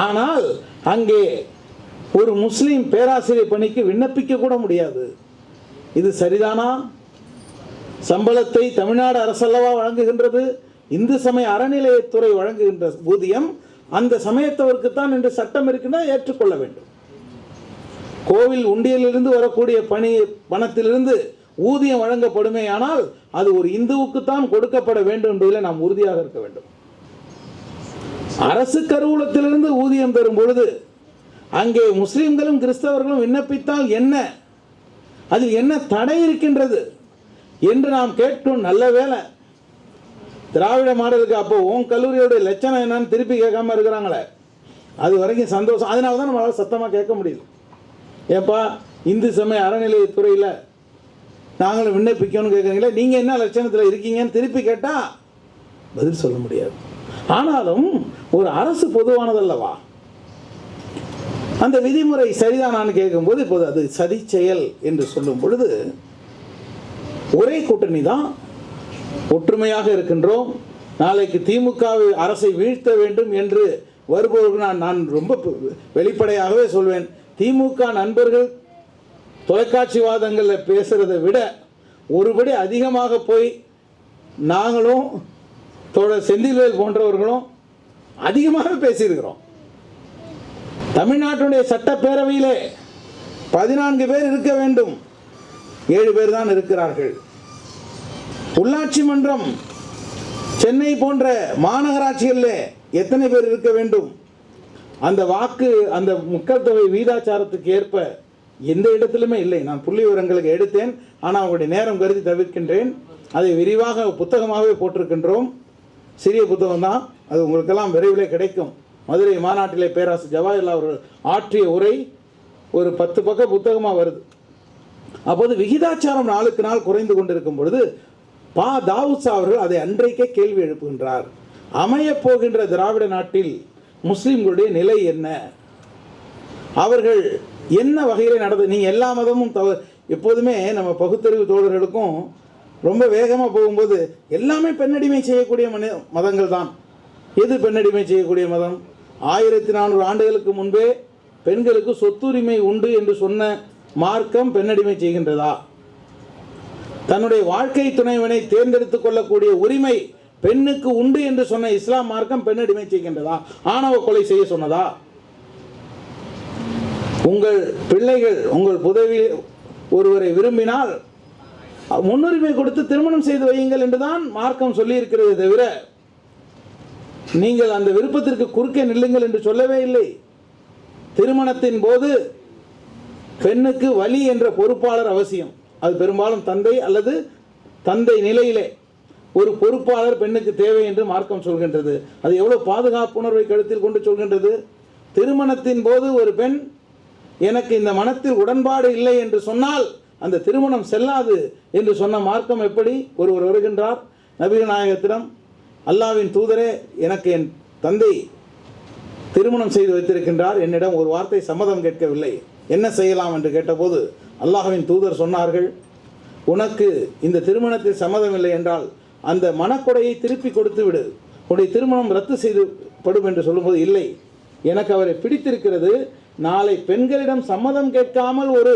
ஆனால் அங்கே ஒரு முஸ்லீம் பேராசிரியர் பணிக்கு விண்ணப்பிக்க கூட முடியாது. இது சரிதானா? சம்பளத்தை தமிழ்நாடு அரசல்லவா வழங்குகின்றது, இந்து சமய அறநிலையத்துறை வழங்குகின்ற ஊதியம் அந்த சமயத்தவருக்குத்தான் என்று சட்டம் இருக்கின்றது, ஏற்றுக்கொள்ள வேண்டும். கோவில் உண்டியலிலிருந்து வரக்கூடிய பணத்திலிருந்து ஊதியம் வழங்கப்படுமே, ஆனால் அது ஒரு இந்துவுக்குத்தான் கொடுக்கப்பட வேண்டும் என்பதில் நாம் உறுதியாக இருக்க வேண்டும். அரசு கருவூலத்திலிருந்து ஊதியம் பெறும் பொழுது அங்கே முஸ்லிம்களும் கிறிஸ்தவர்களும் விண்ணப்பித்தால் என்ன, அதில் என்ன தடை இருக்கின்றது என்று நாம் கேட்கும். நல்ல வேலை திராவிட மாடலுக்கு அப்போ உன் கல்லூரியோட லட்சணம் என்னன்னு திருப்பி கேட்காம இருக்கிறாங்களே, அது வரைக்கும் சந்தோஷம். அதனால தான் நம்மளால் சத்தமாக கேட்க முடியுது. ஏப்பா, இந்து சமய அறநிலையத்துறையில் நாங்களும் விண்ணப்பிக்கணும்னு கேட்குறீங்களே, நீங்கள் என்ன லட்சணத்தில் இருக்கீங்கன்னு திருப்பி கேட்டால் பதில் சொல்ல முடியாது. ஆனாலும் ஒரு அரசு பொதுவானதல்லவா, அந்த விதிமுறை சரிதானான்னு கேட்கும்போது இப்போது அது சதி செயல் என்று சொல்லும் பொழுது ஒரே கூட்டணி தான், ஒற்றுமையாக இருக்கின்றோம், நாளைக்கு திமுக அரசை வீழ்த்த வேண்டும் என்று வருபவர்கள் நான் ரொம்ப வெளிப்படையாகவே சொல்வேன், திமுக நண்பர்கள் தொலைக்காட்சிவாதங்களில் பேசுகிறதை விட ஒருபடி அதிகமாக போய் நாங்களும் தோழர் செந்தில்வேல் போன்றவர்களும் அதிகமாக பேசியிருக்கிறோம். தமிழ்நாட்டுடைய சட்டப்பேரவையிலே 14 பேர் இருக்க வேண்டும், 7 பேர் தான் இருக்கிறார்கள். உள்ளாட்சி மன்றம் சென்னை போன்ற மாநகராட்சிகளில் எத்தனை பேர் இருக்க வேண்டும்? அந்த வாக்கு, அந்த மக்கள் தொகை வீதாச்சாரத்துக்கு ஏற்ப எந்த இடத்திலுமே இல்லை. நான் புள்ளி விவரங்களுக்கு எடுத்தேன், ஆனால் அவங்களுடைய நேரம் கருதி தவிர்க்கின்றேன். அதை விரிவாக புத்தகமாகவே போட்டிருக்கின்றோம். சிறிய புத்தகம் தான், அது உங்களுக்கெல்லாம் விரைவிலே கிடைக்கும். மதுரை மாநாட்டிலே பேராசிரியர் ஜவாஹர்லால் அவர்கள் ஆற்றிய உரை ஒரு 10 பக்க புத்தகமாக வருது. அப்போது விகிதாச்சாரம் நாளுக்கு நாள் குறைந்து கொண்டிருக்கும் பொழுது தாவூத் அவர்கள் அதை அன்றைக்கே கேள்வி எழுப்புகின்றார். அமையப் போகின்ற திராவிட நாட்டில் முஸ்லிம்களுடைய நிலை என்ன, அவர்கள் என்ன வகையில் நடந்து, நீங்கள் எல்லா மதமும் எப்போதுமே நம்ம பகுத்தறிவு தோழர்களுக்கும் ரொம்ப வேகமாக போகும்போது எல்லாமே பெண்ணடிமை செய்யக்கூடிய மதங்கள் தான். எது பெண்ணடிமை செய்யக்கூடிய மதம்? 1400 ஆண்டுகளுக்கு முன்பே பெண்களுக்கு சொத்துரிமை உண்டு என்று சொன்ன மார்க்கம் பெண்ணடிமை செய்கின்றதா? தன்னுடைய வாழ்க்கை துணைவனை தேர்ந்தெடுத்துக் கொள்ளக்கூடிய உரிமை பெண்ணுக்கு உண்டு என்று சொன்ன இஸ்லாம் மார்க்கம் பெண்ணடிமை செய்கின்றதா? ஆணவ கொலை செய்ய சொன்னதா? உங்கள் பிள்ளைகள் உங்கள் புதவி ஒருவரை விரும்பினால் முன்னுரிமை கொடுத்து திருமணம் செய்து வையுங்கள் என்றுதான் மார்க்கம் சொல்லி இருக்கிறது தவிர நீங்கள் அந்த விருப்பத்திற்கு குறுக்கே நில்லுங்கள் என்று சொல்லவே இல்லை. திருமணத்தின் போது பெண்ணுக்கு வலி என்ற பொறுப்பாளர் அவசியம். அது பெரும்பாலும் தந்தை அல்லது தந்தை நிலையிலே ஒரு பொறுப்பாளர் பெண்ணுக்கு தேவை என்று மார்க்கம் சொல்கின்றது. அது எவ்வளவு பாதுகாப்புணர்வை கருத்தில் கொண்டு சொல்கின்றது. திருமணத்தின் போது ஒரு பெண் எனக்கு இந்த மனத்தில் உடன்பாடு இல்லை என்று சொன்னால் அந்த திருமணம் செல்லாது என்று சொன்ன மார்க்கம் எப்படி? ஒருவர் வருகின்றார் நபிகள் நாயகத்திடம், அல்லாவின் தூதரே, எனக்கு என் தந்தை திருமணம் செய்து வைத்திருக்கின்றார், என்னிடம் ஒரு வார்த்தை சம்மதம் கேட்கவில்லை, என்ன செய்யலாம் என்று கேட்டபோது அல்லாஹ்வின் தூதர் சொன்னார்கள், உனக்கு இந்த திருமணத்தில் சம்மதம் இல்லை என்றால் அந்த மனக்கொடையை திருப்பி கொடுத்து விடு, உன்னுடைய திருமணம் ரத்து செய்யப்படும் என்று சொல்லும்போது, இல்லை, எனக்கு அவரை பிடித்திருக்கிறது, நாளை பெண்களிடம் சம்மதம் கேட்காமல் ஒரு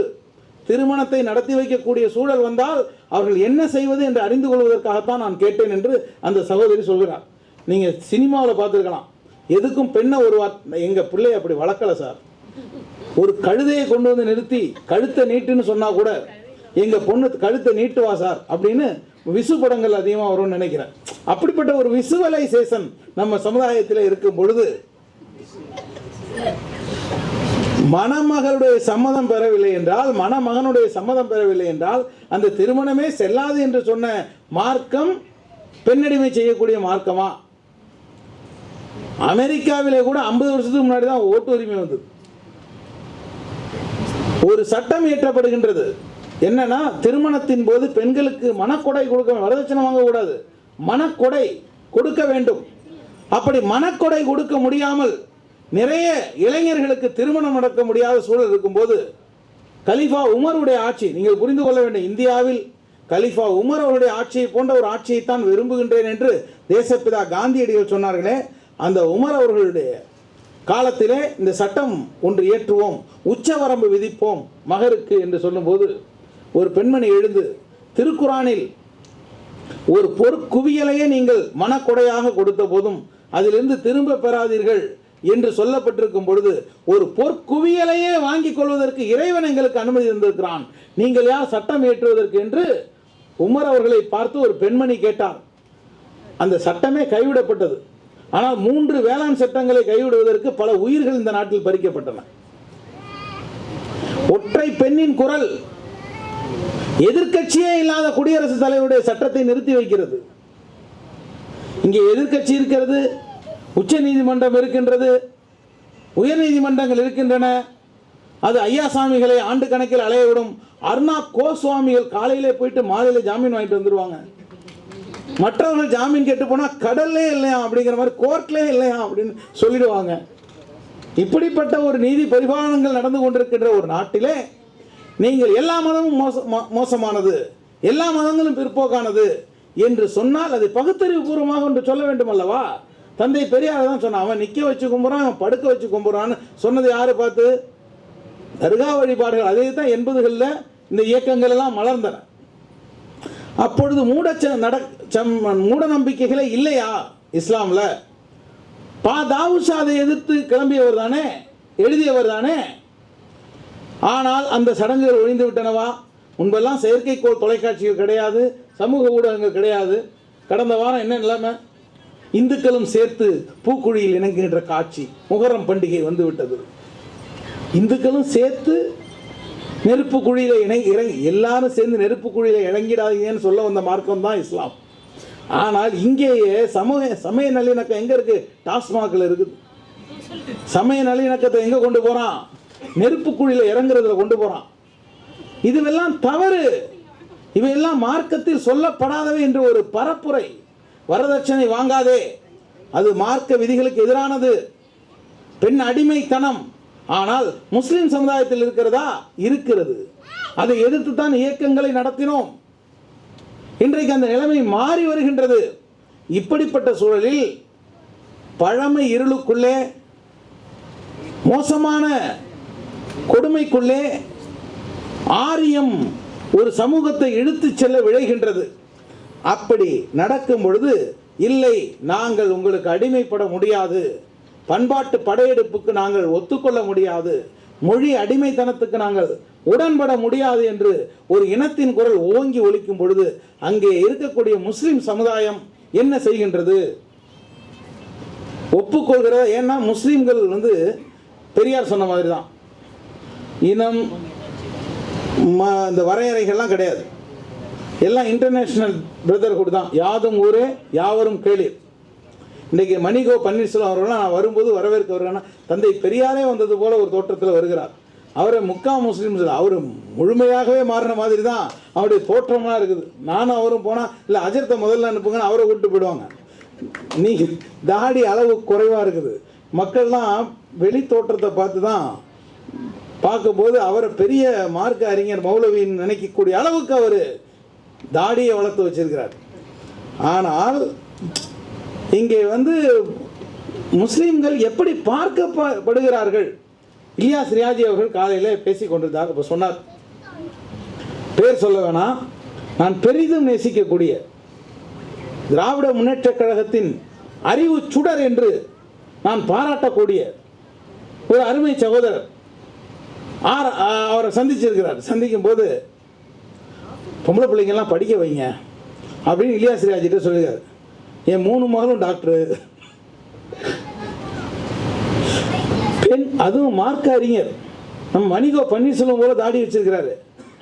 திருமணத்தை நடத்தி வைக்கக்கூடிய சூழல் வந்தால் அவர்கள் என்ன செய்வது என்று அறிந்து கொள்வதற்காகத்தான் நான் கேட்டேன் என்று அந்த சகோதரி சொல்கிறார். நீங்கள் சினிமாவில் பார்த்துருக்கலாம், எதுக்கும் பெண்ணை எங்கள் பிள்ளை அப்படி வளர்க்கலை சார், ஒரு கழுதையை கொண்டு வந்து நிறுத்தி கழுத்தை நீட்டுன்னு சொன்னால் கூட எங்கள் பொண்ணு கழுத்தை நீட்டுவா சார் அப்படின்னு விசு படங்கள் அதிகமாக வரும்னு நினைக்கிறேன். அப்படிப்பட்ட ஒரு விசுவலைசேஷன் நம்ம சமுதாயத்தில் இருக்கும் பொழுது மணமகளுடைய சம்மதம் பெறவில்லை என்றால், மணமகனுடைய சம்மதம் பெறவில்லை என்றால் அந்த திருமணமே செல்லாது என்று சொன்ன மார்க்கம் பெண்ணடிமை செய்யக்கூடிய மார்க்கமா? அமெரிக்காவிலே கூட 50 வருஷத்துக்கு முன்னாடி தான் ஓட்டு உரிமை வந்தது. ஒரு சட்டம் இயற்றப்படுகின்றது, என்னன்னா திருமணத்தின் போது பெண்களுக்கு மனக்கொடை கொடுக்க, வரதட்சணை வாங்கக்கூடாது, மனக்கொடை கொடுக்க வேண்டும். அப்படி மனக்கொடை கொடுக்க முடியாமல் நிறைய இளைஞர்களுக்கு திருமணம் நடக்க முடியாத சூழல் இருக்கும்போது கலிஃபா உமருடைய ஆட்சி, நீங்கள் புரிந்து கொள்ள வேண்டும், இந்தியாவில் கலிஃபா உமர் அவருடைய ஆட்சியை போன்ற ஒரு ஆட்சியைத்தான் விரும்புகின்றேன் என்று தேசப்பிதா காந்தியடிகள் சொன்னார்களே, அந்த உமர் அவர்களுடைய காலத்திலே இந்த சட்டம் ஒன்று இயற்றுவோம், உச்சவரம்பு விதிப்போம் மகருக்கு என்று சொல்லும்போது ஒரு பெண்மணி எழுந்து திருக்குரானில் ஒரு பொற்குவியலையே நீங்கள் மனக்கொடையாக கொடுத்த போதும் அதிலிருந்து திரும்ப பெறாதீர்கள் என்று சொல்லப்பட்டிருக்கும் பொழுது ஒரு பொற்குவியலையே வாங்கிக் கொள்வதற்கு இறைவன் எங்களுக்கு அனுமதி தந்திருக்கிறான், நீங்கள் யார் சட்டம் இயற்றுவதற்கு என்று உமர் அவர்களை பார்த்து ஒரு பெண்மணி கேட்டார். அந்த சட்டமே கைவிடப்பட்டது. ஆனால் 3 வேளாண் சட்டங்களை கைவிடுவதற்கு பல உயிர்கள் இந்த நாட்டில் பறிக்கப்பட்டன. ஒற்றை பெண்ணின் குரல் எதிர்க்கட்சியே இல்லாத குடியரசுத் தலைவருடைய சட்டத்தை நிறுத்தி வைக்கிறது. இங்கே எதிர்க்கட்சி இருக்கிறது, உச்ச நீதிமன்றம் இருக்கின்றது, உயர் நீதிமன்றங்கள் இருக்கின்றன. அது ஐயாசாமிகளை ஆண்டு கணக்கில் அலையவிடும். அர்னாப் கோஸ்வாமிகள் காலையிலே போயிட்டு மாலையில ஜாமீன் வாங்கிட்டு வந்துடுவாங்க. மற்றவர்கள் ஜாமீன் கேட்டு போனால் கடல்லே இல்லையா அப்படிங்கிற மாதிரி, கோர்ட்லே இல்லையா அப்படின்னு சொல்லிடுவாங்க. இப்படிப்பட்ட ஒரு நீதி பரிபாலனங்கள் நடந்து கொண்டிருக்கின்ற ஒரு நாட்டிலே நீங்கள் எல்லா மதமும் மோசமானது, எல்லா மதங்களும் பிற்போக்கானது என்று சொன்னால் அதை பகுத்தறிவு பூர்வமாக ஒன்று சொல்ல வேண்டும் அல்லவா? தந்தை பெரியார் தான் சொன்னான். அவன் நிற்க வச்சு கும்புறான், அவன் படுக்க வச்சு கும்புறான்னு சொன்னது யாரை பார்த்து? தர்கா வழிபாடுகள். அதே தான் 80களில் இந்த இயக்கங்கள் எல்லாம் மலர்ந்தன. அப்பொழுது மூட நம்பிக்கைகளே இல்லையா இஸ்லாமில்? தாவூத் ஷா அதை எதிர்த்து கிளம்பியவர் தானே, எழுதியவர் தானே. ஆனால் அந்த சடங்குகள் ஒழிந்து விட்டனவா? முன்பெல்லாம் செயற்கைக்கோள் தொலைக்காட்சிகள் கிடையாது, சமூக ஊடகங்கள் கிடையாது. கடந்த வாரம் என்ன நிலைமை? இந்துக்களும் சேர்த்து பூக்குழியில் இணங்குகின்ற காட்சி. முகரம் பண்டிகை வந்து விட்டது. இந்துக்களும் சேர்த்து நெருப்பு குழியில் இறங்கி எல்லாரும் சேர்ந்து நெருப்பு குழியில் இறங்கிடாதீங்கன்னு சொல்ல வந்த மார்க்கம் தான் இஸ்லாம். ஆனால் இங்கேயே சமய நல்லிணக்கம் எங்கே இருக்குது? டாஸ்மாகில் இருக்குது. சமய நல்லிணக்கத்தை எங்கே கொண்டு போகிறான்? நெருப்பு குழியில் இறங்குறதுல கொண்டு போகிறான். இதுவெல்லாம் தவறு. இவையெல்லாம் மார்க்கத்தில் சொல்லப்படாதவை என்று ஒரு பரப்புரை. வரதட்சணை வாங்காதே, அது மார்க்க விதிகளுக்கு எதிரானது. பெண் அடிமைத்தனம். ஆனால் முஸ்லிம் சமுதாயத்தில் இருக்கிறதா? இருக்கிறது. அதை எதிர்த்து தான் இயக்கங்களை நடத்தினோம். இன்றைக்கு அந்த நிலைமை மாறி வருகின்றது. இப்படிப்பட்ட சூழலில் பழமை இருளுக்குள்ளே, மோசமான கொடுமைக்குள்ளே ஆரியம் ஒரு சமூகத்தை இழுத்துச் செல்ல விழைகின்றது. அப்படி நடக்கும் பொழுது, இல்லை நாங்கள் உங்களுக்கு அடிமைப்பட முடியாது, பண்பாட்டு படையெடுப்புக்கு நாங்கள் ஒத்துக்கொள்ள முடியாது, மொழி அடிமைத்தனத்துக்கு நாங்கள் உடன்பட முடியாது என்று ஒரு இனத்தின் குரல் ஓங்கி ஒலிக்கும் பொழுது அங்கே இருக்கக்கூடிய முஸ்லிம் சமுதாயம் என்ன செய்கின்றது? ஒப்புக்கொள்கிறதா? ஏன்னா முஸ்லீம்கள் பெரியார் சொன்ன மாதிரி தான், இனம் இந்த வரையறைகள்லாம் கிடையாது. எல்லாம் இன்டர்நேஷனல் பிரதர்ஹுட் தான். யாதும் ஊரே யாவரும் கேளீர். இன்றைக்கி மணிகோ பன்னீர்செல்வம் அவர்கள்லாம் நான் வரும்போது வரவேற்க வருகிறேன்னா, தந்தை பெரியாரே வந்தது போல ஒரு தோற்றத்தில் வருகிறார். அவரை முஸ்லீம்ஸ் அவர் முழுமையாகவே மாறின மாதிரி தான் அவருடைய தோற்றம்லாம் இருக்குது. நானும் அவரும் போனால், இல்லை அஜர்த்தை முதல்ல அனுப்புங்கன்னு அவரை கூப்பிட்டு போயிடுவாங்க. நீ தாடி அளவு குறைவாக இருக்குது. மக்கள்லாம் வெளி தோற்றத்தை பார்த்து தான் பார்க்கும்போது அவரை பெரிய மார்க்க அறிஞர் மௌலவின்னு நினைக்கக்கூடிய அளவுக்கு அவர் தாடியை வளர்த்து வச்சிருக்கிறார். ஆனால் இங்கே முஸ்லீம்கள் எப்படி பார்க்கப்படுகிறார்கள்? இலியாஸ் ரியாஜி அவர்கள் காலையில் பேசி கொண்டிருந்தார். இப்போ சொன்னார், பேர் சொல்ல வேணாம், நான் பெரிதும் நேசிக்கக்கூடிய திராவிட முன்னேற்ற கழகத்தின் அறிவு சுடர் என்று நான் பாராட்டக்கூடிய ஒரு அருமை சகோதரர் அவரை சந்திச்சிருக்கிறார். சந்திக்கும் போது, பொம்பளை பிள்ளைங்கள்லாம் படிக்க வைங்க அப்படின்னு இலியாஸ் ரியாஜிட்ட சொல்லுகிறார். என் 3 மகளும் டாக்டரு, பெண், அதுவும் மார்க்க அறிஞர். நம்ம மணிகோ பன்னீர்செல்வம் போல தாடி வச்சிருக்கிறாரு.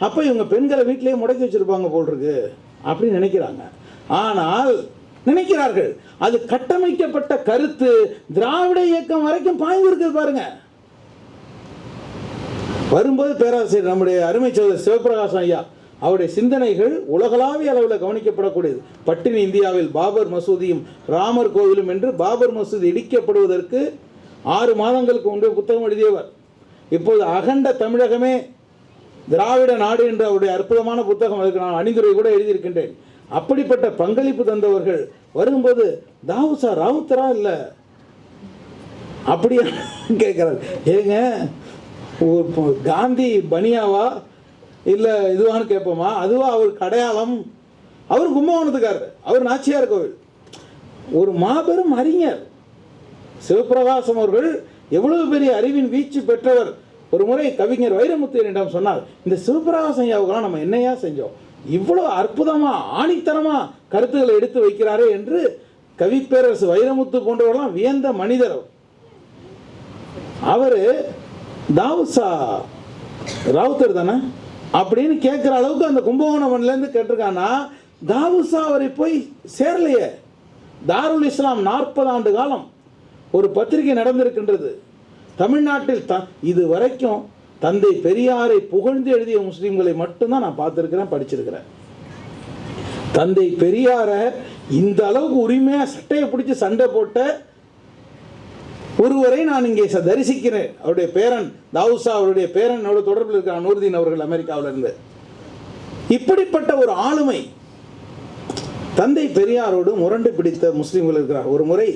அப்போ இவங்க பெண்களை வீட்டிலேயே முடக்கி வச்சிருப்பாங்க போல் இருக்கு அப்படின்னு நினைக்கிறாங்க. ஆனால் நினைக்கிறார்கள், அது கட்டமைக்கப்பட்ட கருத்து திராவிட இயக்கம் வரைக்கும் பாய்ந்திருக்குது பாருங்க. வரும்போது பேராசிரியர் நம்முடைய அருமை சகோதரர் சிவபிரகாசம் ஐயா அவருடைய சிந்தனைகள் உலகளாவிய அளவில் கவனிக்கப்படக்கூடியது. பட்டினி இந்தியாவில் பாபர் மசூதியும் ராமர் கோவிலும் என்று பாபர் மசூதி இடிக்கப்படுவதற்கு 6 மாதங்களுக்கு முன்பே புத்தகம் எழுதியவர். இப்போது அகண்ட தமிழகமே திராவிட நாடு என்று அவருடைய அற்புதமான புத்தகம், அதுக்கு நான் அணிந்துரை கூட எழுதியிருக்கின்றேன். அப்படிப்பட்ட பங்களிப்பு தந்தவர்கள் வரும்போது தாவூத் ஷா ராவுத்தரா இல்லை அப்படியே கேட்குறாரு. ஏங்க காந்தி பனியாவா இல்லை இதுவான்னு கேட்போமா? அதுவா அவருக்கு அடையாளம்? அவர் கும்பகோணத்துக்காரர், அவர் நாச்சியார் கோவில். ஒரு மாபெரும் அறிஞர் சிவபிரகாசம் அவர்கள் எவ்வளவு பெரிய அறிவின் வீச்சு பெற்றவர். ஒரு முறை கவிஞர் வைரமுத்து என்னிடம் சொன்னார், இந்த சிவபிரகாசம் ஐயாவுக்கெல்லாம் நம்ம என்னையா செஞ்சோம், இவ்வளோ அற்புதமாக ஆணித்தரமாக கருத்துக்களை எடுத்து வைக்கிறாரே என்று கவிப்பேரரசு வைரமுத்து போன்றவர்களாம் வியந்த மனிதர். அவர் தாவூத் ஷா ராவுத்தர் தானே அப்படின்னு கேட்குற அளவுக்கு அந்த கும்பகோணம் மண்ணிலேருந்து கேட்டிருக்கான்னா, தாவூத் ஷா அவரை போய் சேரலையே. தாருல் இஸ்லாம் 40 ஆண்டு காலம் ஒரு பத்திரிகை நடந்திருக்கின்றது தமிழ்நாட்டில். இது வரைக்கும் தந்தை பெரியாரை புகழ்ந்து எழுதிய முஸ்லீம்களை மட்டும்தான் நான் பார்த்துருக்கிறேன், படிச்சிருக்கிறேன். தந்தை பெரியாரை இந்த அளவுக்கு உரிமையாக சட்டையை பிடிச்சி சண்டை போட்ட ஒருவரை நான் இங்கே தரிசிக்கிறேன். அவருடைய பேரன் தாவூசா, அவருடைய பேரனோட தொடர்பில் இருக்கிற நூர்தீன் அவர்கள் அமெரிக்காவில் இருந்து. இப்படிப்பட்ட ஒரு ஆளுமை தந்தை பெரியாரோடு முரண்டு பிடித்த முஸ்லீம்கள் இருக்கிறார். ஒரு முறை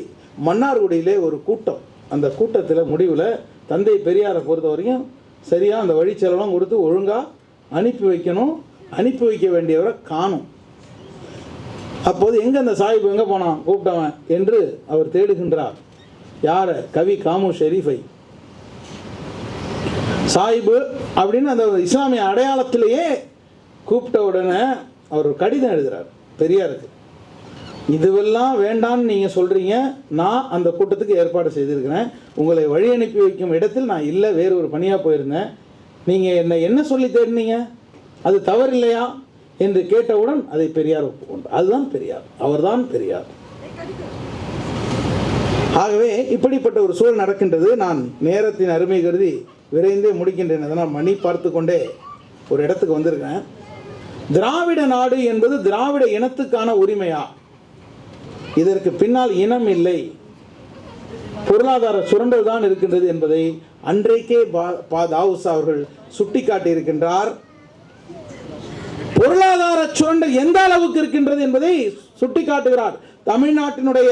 மன்னார்குடியிலே ஒரு கூட்டம், அந்த கூட்டத்தில் முடிவில் தந்தை பெரியாரை பொறுத்த வரைக்கும் சரியாக அந்த வழிச்செலவெல்லாம் கொடுத்து ஒழுங்காக அனுப்பி வைக்கணும், அனுப்பி வைக்க வேண்டியவரை காணும். அப்போது எங்கே அந்த சாஹிப் எங்கே போனான் கூப்பிட்டவன் என்று அவர் தேடுகின்றார். யாரை? கவி காமு ஷெரீஃபை. சாஹிபு அப்படின்னு அந்த இஸ்லாமிய அடையாளத்திலேயே கூப்பிட்ட உடனே அவர் ஒரு கடிதம் எழுதுகிறார் பெரியாருக்கு. இதுவெல்லாம் வேண்டான்னு நீங்கள் சொல்கிறீங்க, நான் அந்த கூட்டத்துக்கு ஏற்பாடு செய்திருக்கிறேன், உங்களை வழி அனுப்பி வைக்கும் இடத்தில் நான் இல்லை, வேறு ஒரு பணியாக போயிருந்தேன், நீங்கள் என்ன சொல்லி தேடினீங்க, அது தவறு இல்லையா என்று கேட்டவுடன் அதை பெரியார் ஒப்புக்கொண்டார். அதுதான் பெரியார், அவர்தான் பெரியார். ஆகவே இப்படிப்பட்ட ஒரு சூழல் நடக்கின்றது. நான் நேரத்தின் அருமை கருதி விரைந்தே முடிக்கின்றேன். அதனால் மணி பார்த்து கொண்டே ஒரு இடத்துக்கு வந்திருக்கேன். திராவிட நாடு என்பது திராவிட இனத்துக்கான உரிமையா? இதற்கு பின்னால் இனம் இல்லை, பொருளாதார சுரண்டல் தான் இருக்கின்றது என்பதை அன்றைக்கே தாவூசா அவர்கள் சுட்டிக்காட்டி இருக்கின்றார். பொருளாதார சுரண்டல் எந்த அளவுக்கு இருக்கின்றது என்பதை சுட்டிக்காட்டுகிறார். தமிழ்நாட்டினுடைய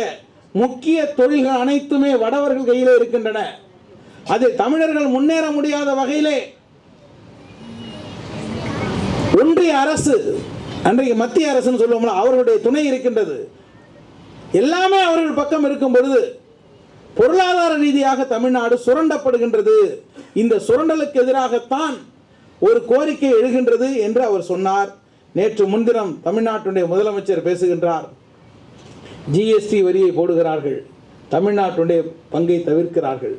முக்கிய தொழில்கள் அனைத்துமே வடவர்கள் கையிலே இருக்கின்றன. அதில் தமிழர்கள் முன்னேற முடியாத வகையிலே ஒன்றிய அரசு, அன்றைக்கு மத்திய அரசுன்னு சொல்லுவோம்ல, அவர்களுடைய துணை இருக்கின்றது. எல்லாமே அவர்கள் பக்கம் இருக்கும் பொழுது பொருளாதார ரீதியாக தமிழ்நாடு சுரண்டப்படுகின்றது. இந்த சுரண்டலுக்கு எதிராகத்தான் ஒரு கோரிக்கை எழுகின்றது என்று அவர் சொன்னார். நேற்று முன்தினம் தமிழ்நாட்டுடைய முதலமைச்சர் பேசுகின்றார். ஜிஎஸ்டி வரியை போடுகிறார்கள், தமிழ்நாட்டுடைய பங்கை தவிர்க்கிறார்கள்.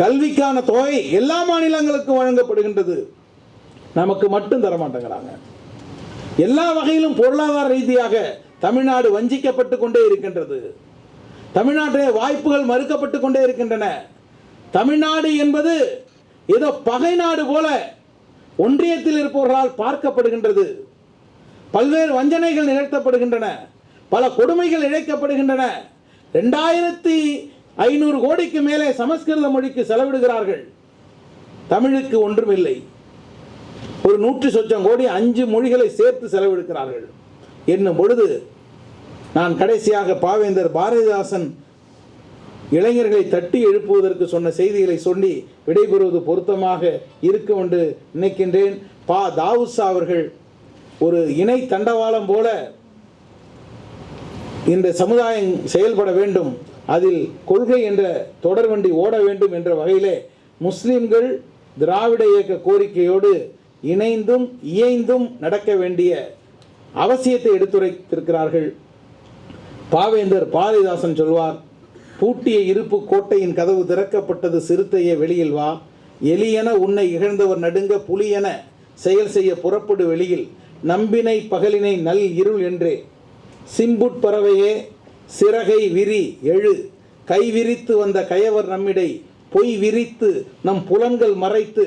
கல்விக்கான தொகை எல்லா மாநிலங்களுக்கும் வழங்கப்படுகின்றது, நமக்கு மட்டும் தரமாட்டேங்கிறாங்க. எல்லா வகையிலும் பொருளாதார ரீதியாக தமிழ்நாடு வஞ்சிக்கப்பட்டு கொண்டே இருக்கின்றது. தமிழ்நாட்டிலே வாய்ப்புகள் மறுக்கப்பட்டு கொண்டே இருக்கின்றன. தமிழ்நாடு என்பது ஏதோ பகை நாடு போல ஒன்றியத்தில் இருப்பவர்களால் பார்க்கப்படுகின்றது. பல்வேறு வஞ்சனைகள் நிகழ்த்தப்படுகின்றன, பல கொடுமைகள் இழைக்கப்படுகின்றன. 2500 கோடிக்கு மேலே சமஸ்கிருத மொழிக்கு செலவிடுகிறார்கள். தமிழுக்கு ஒன்றுமில்லை. ஒரு 100 சொச்சம் கோடி 5 மொழிகளை சேர்த்து செலவிடுகிறார்கள் என்னும் பொழுது, நான் கடைசியாக பாவேந்தர் பாரதிதாசன் இளைஞர்களை தட்டி எழுப்புவதற்கு சொன்ன செய்திகளை சொல்லி விடைபெறுவது பொருத்தமாக இருக்கும் என்று நினைக்கின்றேன். தாவூசா அவர்கள் ஒரு இணை தண்டவாளம் போல இந்த சமுதாயம் செயல்பட வேண்டும், அதில் கொள்கை என்ற தொடர்வண்டி ஓட வேண்டும் என்ற வகையிலே முஸ்லிம்கள் திராவிட இயக்க கோரிக்கையோடு இணைந்தும் இயைந்தும் நடக்க வேண்டிய அவசியத்தை எடுத்துரைத்திருக்கிறார்கள். பாவேந்தர் பாரதிதாசன் சொல்வார், பூட்டிய இருப்பு கோட்டையின் கதவு திறக்கப்பட்டது, சிறுத்தையே வெளியில் வா, எலியென உன்னை இகழ்ந்தவர் நடுங்க, புலியென செயல் செய்ய புறப்படு வெளியில், நம்பினை பகலினை நல் இருள் என்றே, சிம்புட்பறவையே சிறகை விரி எழு, கை விரித்து வந்த கயவர் நம்மிடை பொய் விரித்து நம் புலன்கள் மறைத்து,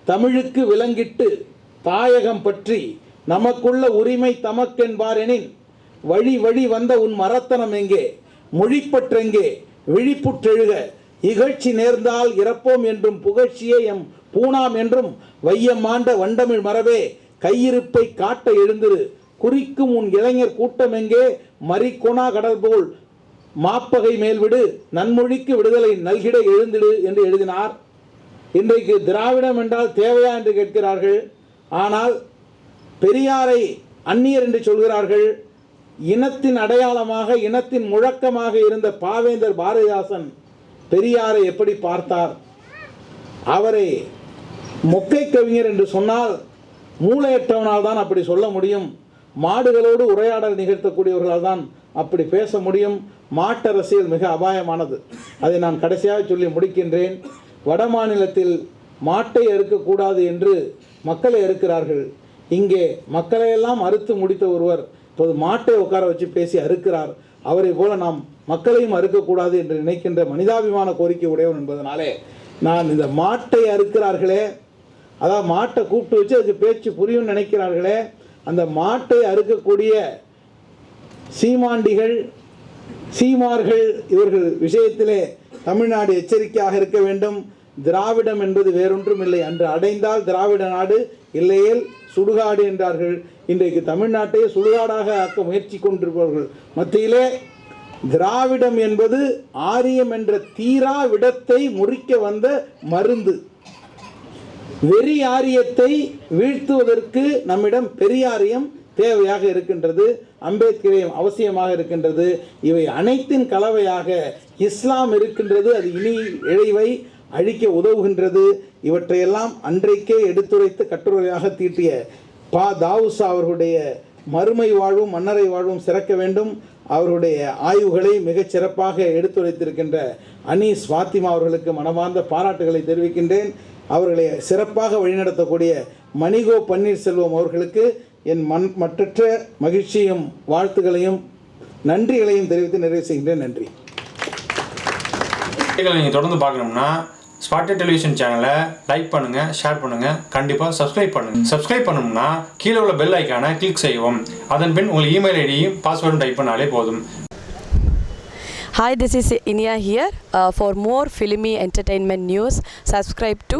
தமிழுக்கு விலங்கிட்டு தாயகம் பற்றி நமக்குள்ள உரிமை தமக்கென்பாரெனின், வழி வழி வந்த உன் மரத்தனம் எங்கே, மொழிப்பற்றெங்கே, விழிப்புற்றெழுக, இகழ்ச்சி நேர்ந்தால் இறப்போம் என்றும் புகழ்ச்சியே எம் பூணாம் என்றும் வையம் ஆண்ட வண்டமிழ் மரபே கையிருப்பை காட்ட எழுந்திரு, குறிக்கும் உன் இளைஞர் கூட்டம் எங்கே, மறிக்கொணா கடல் போல் மாப்பகை மேல்விடு, நன்மொழிக்கு விடுதலை நல்கிட எழுந்திடு என்று எழுதினார். இன்றைக்கு திராவிடம் என்றால் தேவையா என்று கேட்கிறார்கள். ஆனால் பெரியாரை அந்நியர் என்று சொல்கிறார்கள். இனத்தின் அடையாளமாக, இனத்தின் முழக்கமாக இருந்த பாவேந்தர் பாரதிதாசன் பெரியாரை எப்படி பார்த்தார்? அவரை மொக்கை கவிஞர் என்று சொன்னால் மூளையற்றவனால் தான் அப்படி சொல்ல முடியும். மாடுகளோடு உரையாடல் நிகழ்த்தக்கூடியவர்களால் தான் அப்படி பேச முடியும். மாட்டரசியல் மிக அபாயமானது. அதை நான் கடைசியாக சொல்லி முடிக்கின்றேன். வட மாநிலத்தில் மாட்டை அறுக்கக்கூடாது என்று மக்களை அறுக்கிறார்கள். இங்கே மக்களையெல்லாம் அறுத்து முடித்த ஒருவர் இப்போது மாட்டை உட்கார வச்சு பேசி அறுக்கிறார். அவரை போல நாம் மக்களையும் அறுக்கக்கூடாது என்று நினைக்கின்ற மனிதாபிமான கோரிக்கை உடையவன் என்பதனாலே நான் இந்த மாட்டை அறுக்கிறார்களே, அதாவது மாட்டை கூப்பிட்டு வச்சு அதுக்கு பேச்சு புரியும் நினைக்கிறார்களே, அந்த மாட்டை அறுக்கக்கூடிய சீமாண்டிகள், சீமார்கள், இவர்கள் விஷயத்திலே தமிழ்நாடு எச்சரிக்கையாக இருக்க வேண்டும். திராவிடம் என்பது வேறொன்றும் இல்லை. அன்று அடைந்தால் திராவிட நாடு, இல்லையேல் சுடுகாடு என்றார்கள். இன்றைக்கு தமிழ்நாட்டையே சுடுகாடாக ஆக்க முயற்சி கொண்டிருப்பவர்கள் மத்தியிலே திராவிடம் என்பது ஆரியம் என்ற தீரா விடத்தை முறிக்க வந்த மருந்து. வெறி ஆரியத்தை வீழ்த்துவதற்கு நம்மிடம் பெரியாரியம் தேவையாக இருக்கின்றது, அம்பேத்கரியம் அவசியமாக இருக்கின்றது. இவை அனைத்தின் கலவையாக இஸ்லாம் இருக்கின்றது. அது இனி இழைவை அழிக்க உதவுகின்றது. இவற்றையெல்லாம் அன்றைக்கே எடுத்துரைத்து கட்டுரையாக தீட்டிய பா. தாவூசா அவர்களுடைய மறுமை வாழ்வும் மன்னரை வாழ்வும் சிறக்க வேண்டும். அவருடைய ஆய்வுகளை மிகச் சிறப்பாக எடுத்துரைத்திருக்கின்ற அனீஸ் ஃபாத்திமா அவர்களுக்கு மனமார்ந்த பாராட்டுகளை தெரிவிக்கின்றேன். அவர்களை சிறப்பாக வழிநடத்தக்கூடிய மணிகோ பன்னீர்செல்வம் அவர்களுக்கு என் மற்றற்ற மகிழ்ச்சியும் வாழ்த்துக்களையும் நன்றிகளையும் தெரிவித்து நிறைவு செய்கின்றேன். நன்றி. நீங்கள் தொடர்ந்து பார்க்கணும்னா ஸ்பாட்லைட் டெலிவிஷன் சேனலை லைக் பண்ணுங்கள், ஷேர் பண்ணுங்கள், கண்டிப்பாக சப்ஸ்கிரைப் பண்ணுங்கள். சப்ஸ்கிரைப் பண்ணணும்னா கீழே உள்ள பெல் ஐக்கானை கிளிக் செய்யவும். அதன் பின் உங்கள் இமெயில் ஐடியும் பாஸ்வேர்டும் டைப் பண்ணாலே போதும். Hi, this is Inia here. For more filmy entertainment news, subscribe to